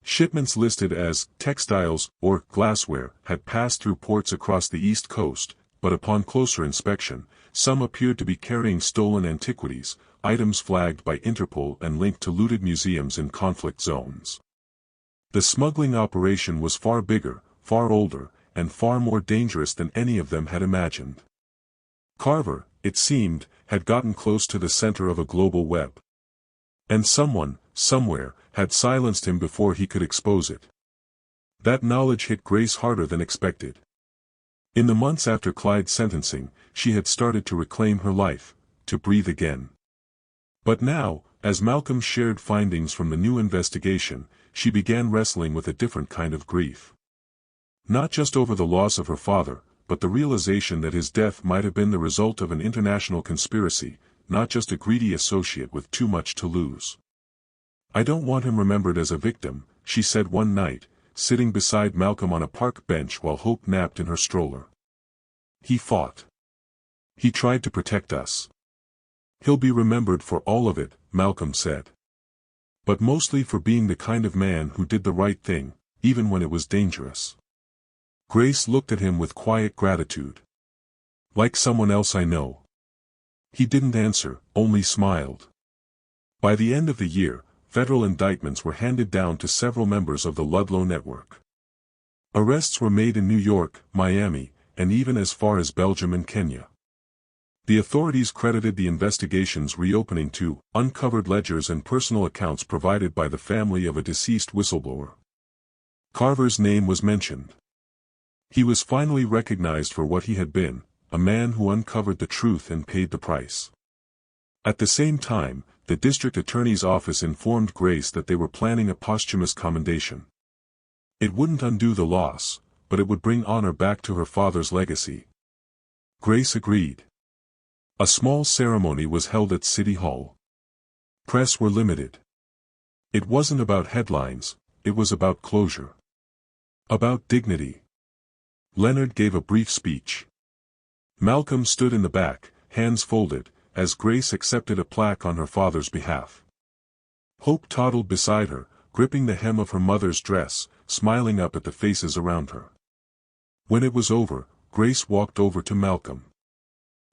Shipments listed as textiles or glassware had passed through ports across the East Coast, but upon closer inspection, some appeared to be carrying stolen antiquities, items flagged by Interpol and linked to looted museums in conflict zones. The smuggling operation was far bigger, far older, and far more dangerous than any of them had imagined. Carver, it seemed, had gotten close to the center of a global web. And someone, somewhere, had silenced him before he could expose it. That knowledge hit Grace harder than expected. In the months after Clyde's sentencing, she had started to reclaim her life, to breathe again. But now, as Malcolm shared findings from the new investigation, she began wrestling with a different kind of grief. Not just over the loss of her father, but the realization that his death might have been the result of an international conspiracy, not just a greedy associate with too much to lose. "I don't want him remembered as a victim," she said one night, sitting beside Malcolm on a park bench while Hope napped in her stroller. "He fought. He tried to protect us. He'll be remembered for all of it," Malcolm said. "But mostly for being the kind of man who did the right thing, even when it was dangerous." Grace looked at him with quiet gratitude. "Like someone else I know." He didn't answer, only smiled. By the end of the year, federal indictments were handed down to several members of the Ludlow network. Arrests were made in New York, Miami, and even as far as Belgium and Kenya. The authorities credited the investigation's reopening to uncovered ledgers and personal accounts provided by the family of a deceased whistleblower. Carver's name was mentioned. He was finally recognized for what he had been, a man who uncovered the truth and paid the price. At the same time, the district attorney's office informed Grace that they were planning a posthumous commendation. It wouldn't undo the loss, but it would bring honor back to her father's legacy. Grace agreed. A small ceremony was held at City Hall. Press were limited. It wasn't about headlines, it was about closure. About dignity. Leonard gave a brief speech. Malcolm stood in the back, hands folded, as Grace accepted a plaque on her father's behalf. Hope toddled beside her, gripping the hem of her mother's dress, smiling up at the faces around her. When it was over, Grace walked over to Malcolm.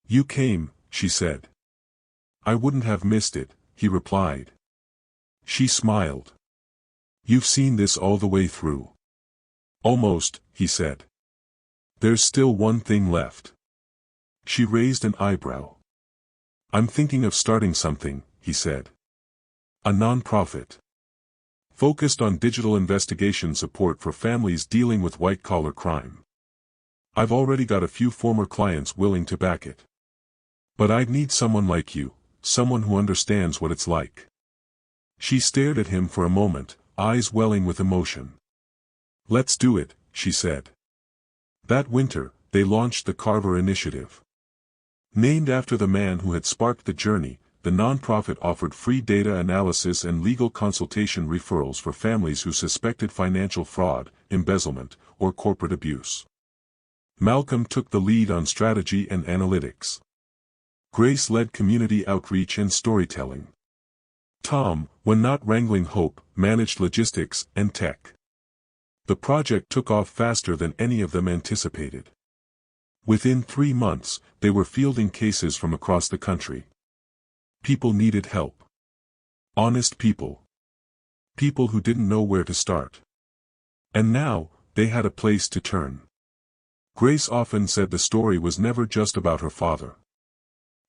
"You came," she said. "I wouldn't have missed it," he replied. She smiled. "You've seen this all the way through." "Almost," he said. "There's still one thing left." She raised an eyebrow. "I'm thinking of starting something," he said. "A non-profit. Focused on digital investigation support for families dealing with white-collar crime. I've already got a few former clients willing to back it. But I'd need someone like you, someone who understands what it's like." She stared at him for a moment, eyes welling with emotion. "Let's do it," she said. That winter, they launched the Carver Initiative. Named after the man who had sparked the journey, the nonprofit offered free data analysis and legal consultation referrals for families who suspected financial fraud, embezzlement, or corporate abuse. Malcolm took the lead on strategy and analytics. Grace led community outreach and storytelling. Tom, when not wrangling Hope, managed logistics and tech. The project took off faster than any of them anticipated. Within 3 months, they were fielding cases from across the country. People needed help. Honest people. People who didn't know where to start. And now, they had a place to turn. Grace often said the story was never just about her father.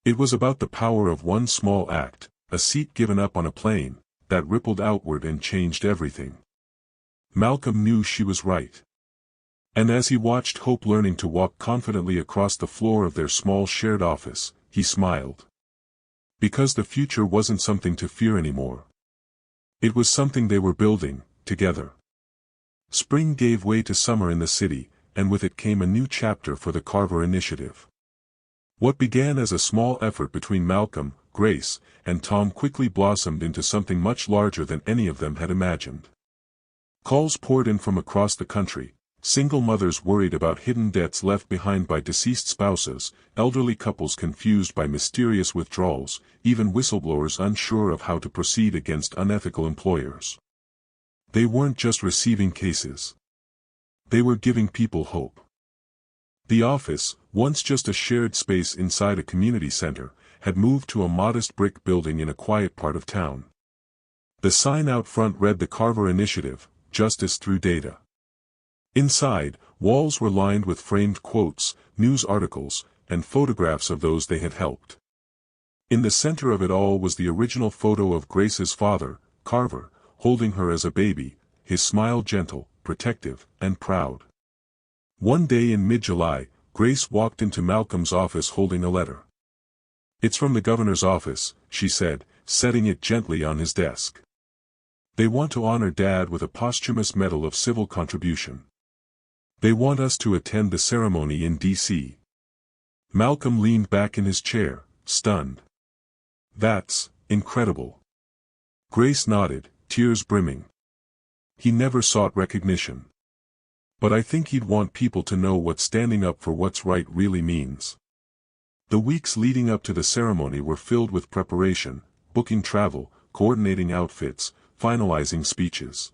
It was about the power of one small act, a seat given up on a plane, that rippled outward and changed everything. Malcolm knew she was right. And as he watched Hope learning to walk confidently across the floor of their small shared office, he smiled. Because the future wasn't something to fear anymore. It was something they were building, together. Spring gave way to summer in the city, and with it came a new chapter for the Carver Initiative. What began as a small effort between Malcolm, Grace, and Tom quickly blossomed into something much larger than any of them had imagined. Calls poured in from across the country, single mothers worried about hidden debts left behind by deceased spouses, elderly couples confused by mysterious withdrawals, even whistleblowers unsure of how to proceed against unethical employers. They weren't just receiving cases. They were giving people hope. The office, once just a shared space inside a community center, had moved to a modest brick building in a quiet part of town. The sign out front read the Carver Initiative, Justice Through Data. Inside, walls were lined with framed quotes, news articles, and photographs of those they had helped. In the center of it all was the original photo of Grace's father, Carver, holding her as a baby, his smile gentle, protective, and proud. One day in mid-July, Grace walked into Malcolm's office holding a letter. "It's from the governor's office," she said, setting it gently on his desk. "They want to honor Dad with a posthumous medal of civil contribution. They want us to attend the ceremony in D.C. Malcolm leaned back in his chair, stunned. "That's incredible." Grace nodded, tears brimming. "He never sought recognition. But I think he'd want people to know what standing up for what's right really means." The weeks leading up to the ceremony were filled with preparation, booking travel, coordinating outfits, finalizing speeches.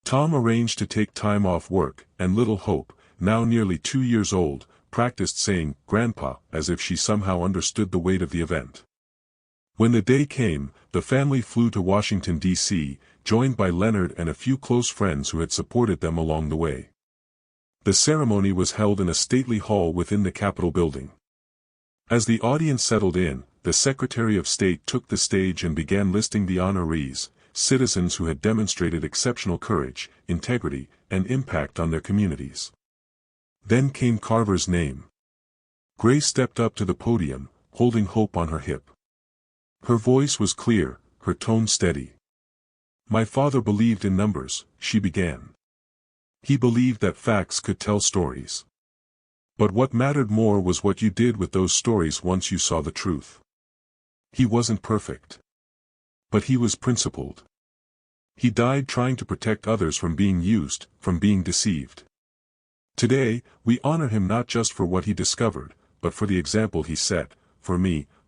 Tom arranged to take time off work, and little Hope, now nearly 2 years old, practiced saying "Grandpa" as if she somehow understood the weight of the event. When the day came, the family flew to Washington, D.C., joined by Leonard and a few close friends who had supported them along the way. The ceremony was held in a stately hall within the Capitol building. As the audience settled in, the Secretary of State took the stage and began listing the honorees, citizens who had demonstrated exceptional courage, integrity, and impact on their communities. Then came Carver's name. Grace stepped up to the podium, holding Hope on her hip. Her voice was clear, her tone steady. "My father believed in numbers," she began. "He believed that facts could tell stories. But what mattered more was what you did with those stories once you saw the truth. He wasn't perfect. But he was principled. He died trying to protect others from being used, from being deceived. Today, we honor him not just for what he discovered, but for the example he set, for me,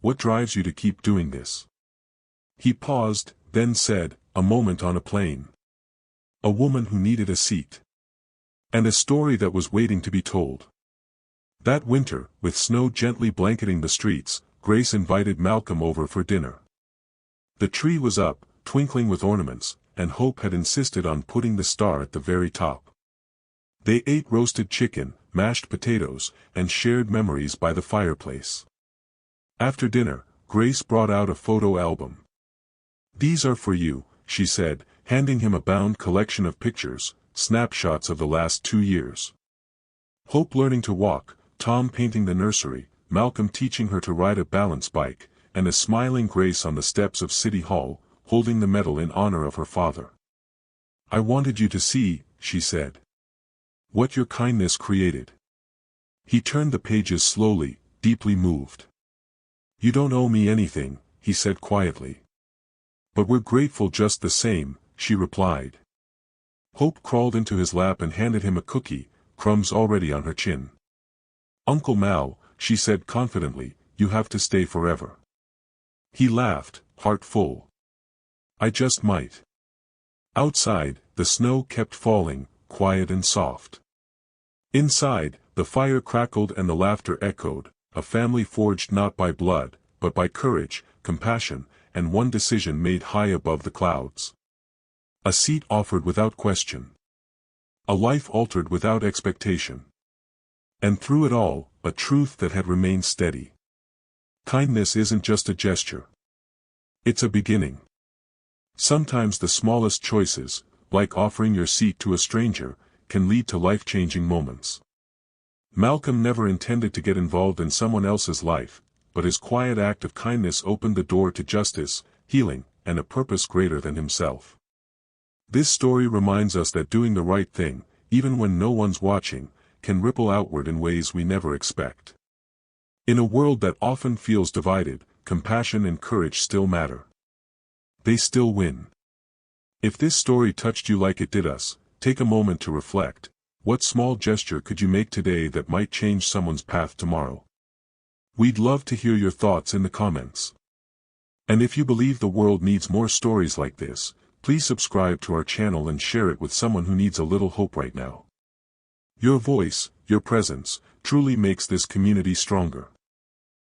what drives you to keep doing this? He paused, then said, a moment on a plane. A woman who needed a seat. And a story that was waiting to be told. That winter, with snow gently blanketing the streets, Grace invited Malcolm over for dinner. The tree was up, twinkling with ornaments, and Hope had insisted on putting the star at the very top. They ate roasted chicken, mashed potatoes, and shared memories by the fireplace. After dinner, Grace brought out a photo album. "These are for you," she said, handing him a bound collection of pictures, snapshots of the last 2 years. Hope learning to walk, Tom painting the nursery, Malcolm teaching her to ride a balance bike, and a smiling Grace on the steps of City Hall, holding the medal in honor of her father. "I wanted you to see," she said, "what your kindness created." He turned the pages slowly, deeply moved. "You don't owe me anything," he said quietly. "But we're grateful just the same," she replied. Hope crawled into his lap and handed him a cookie, crumbs already on her chin. "Uncle Mal," she said confidently, "you have to stay forever." He laughed, heart full. "I just might." Outside, the snow kept falling, quiet and soft. Inside, the fire crackled and the laughter echoed, a family forged not by blood, but by courage, compassion, and one decision made high above the clouds. A seat offered without question. A life altered without expectation. And through it all, a truth that had remained steady. Kindness isn't just a gesture. It's a beginning. Sometimes the smallest choices, like offering your seat to a stranger, can lead to life-changing moments. Malcolm never intended to get involved in someone else's life, but his quiet act of kindness opened the door to justice, healing, and a purpose greater than himself. This story reminds us that doing the right thing, even when no one's watching, can ripple outward in ways we never expect. In a world that often feels divided, compassion and courage still matter. They still win. If this story touched you like it did us, take a moment to reflect. What small gesture could you make today that might change someone's path tomorrow? We'd love to hear your thoughts in the comments. And if you believe the world needs more stories like this, please subscribe to our channel and share it with someone who needs a little hope right now. Your voice, your presence, truly makes this community stronger.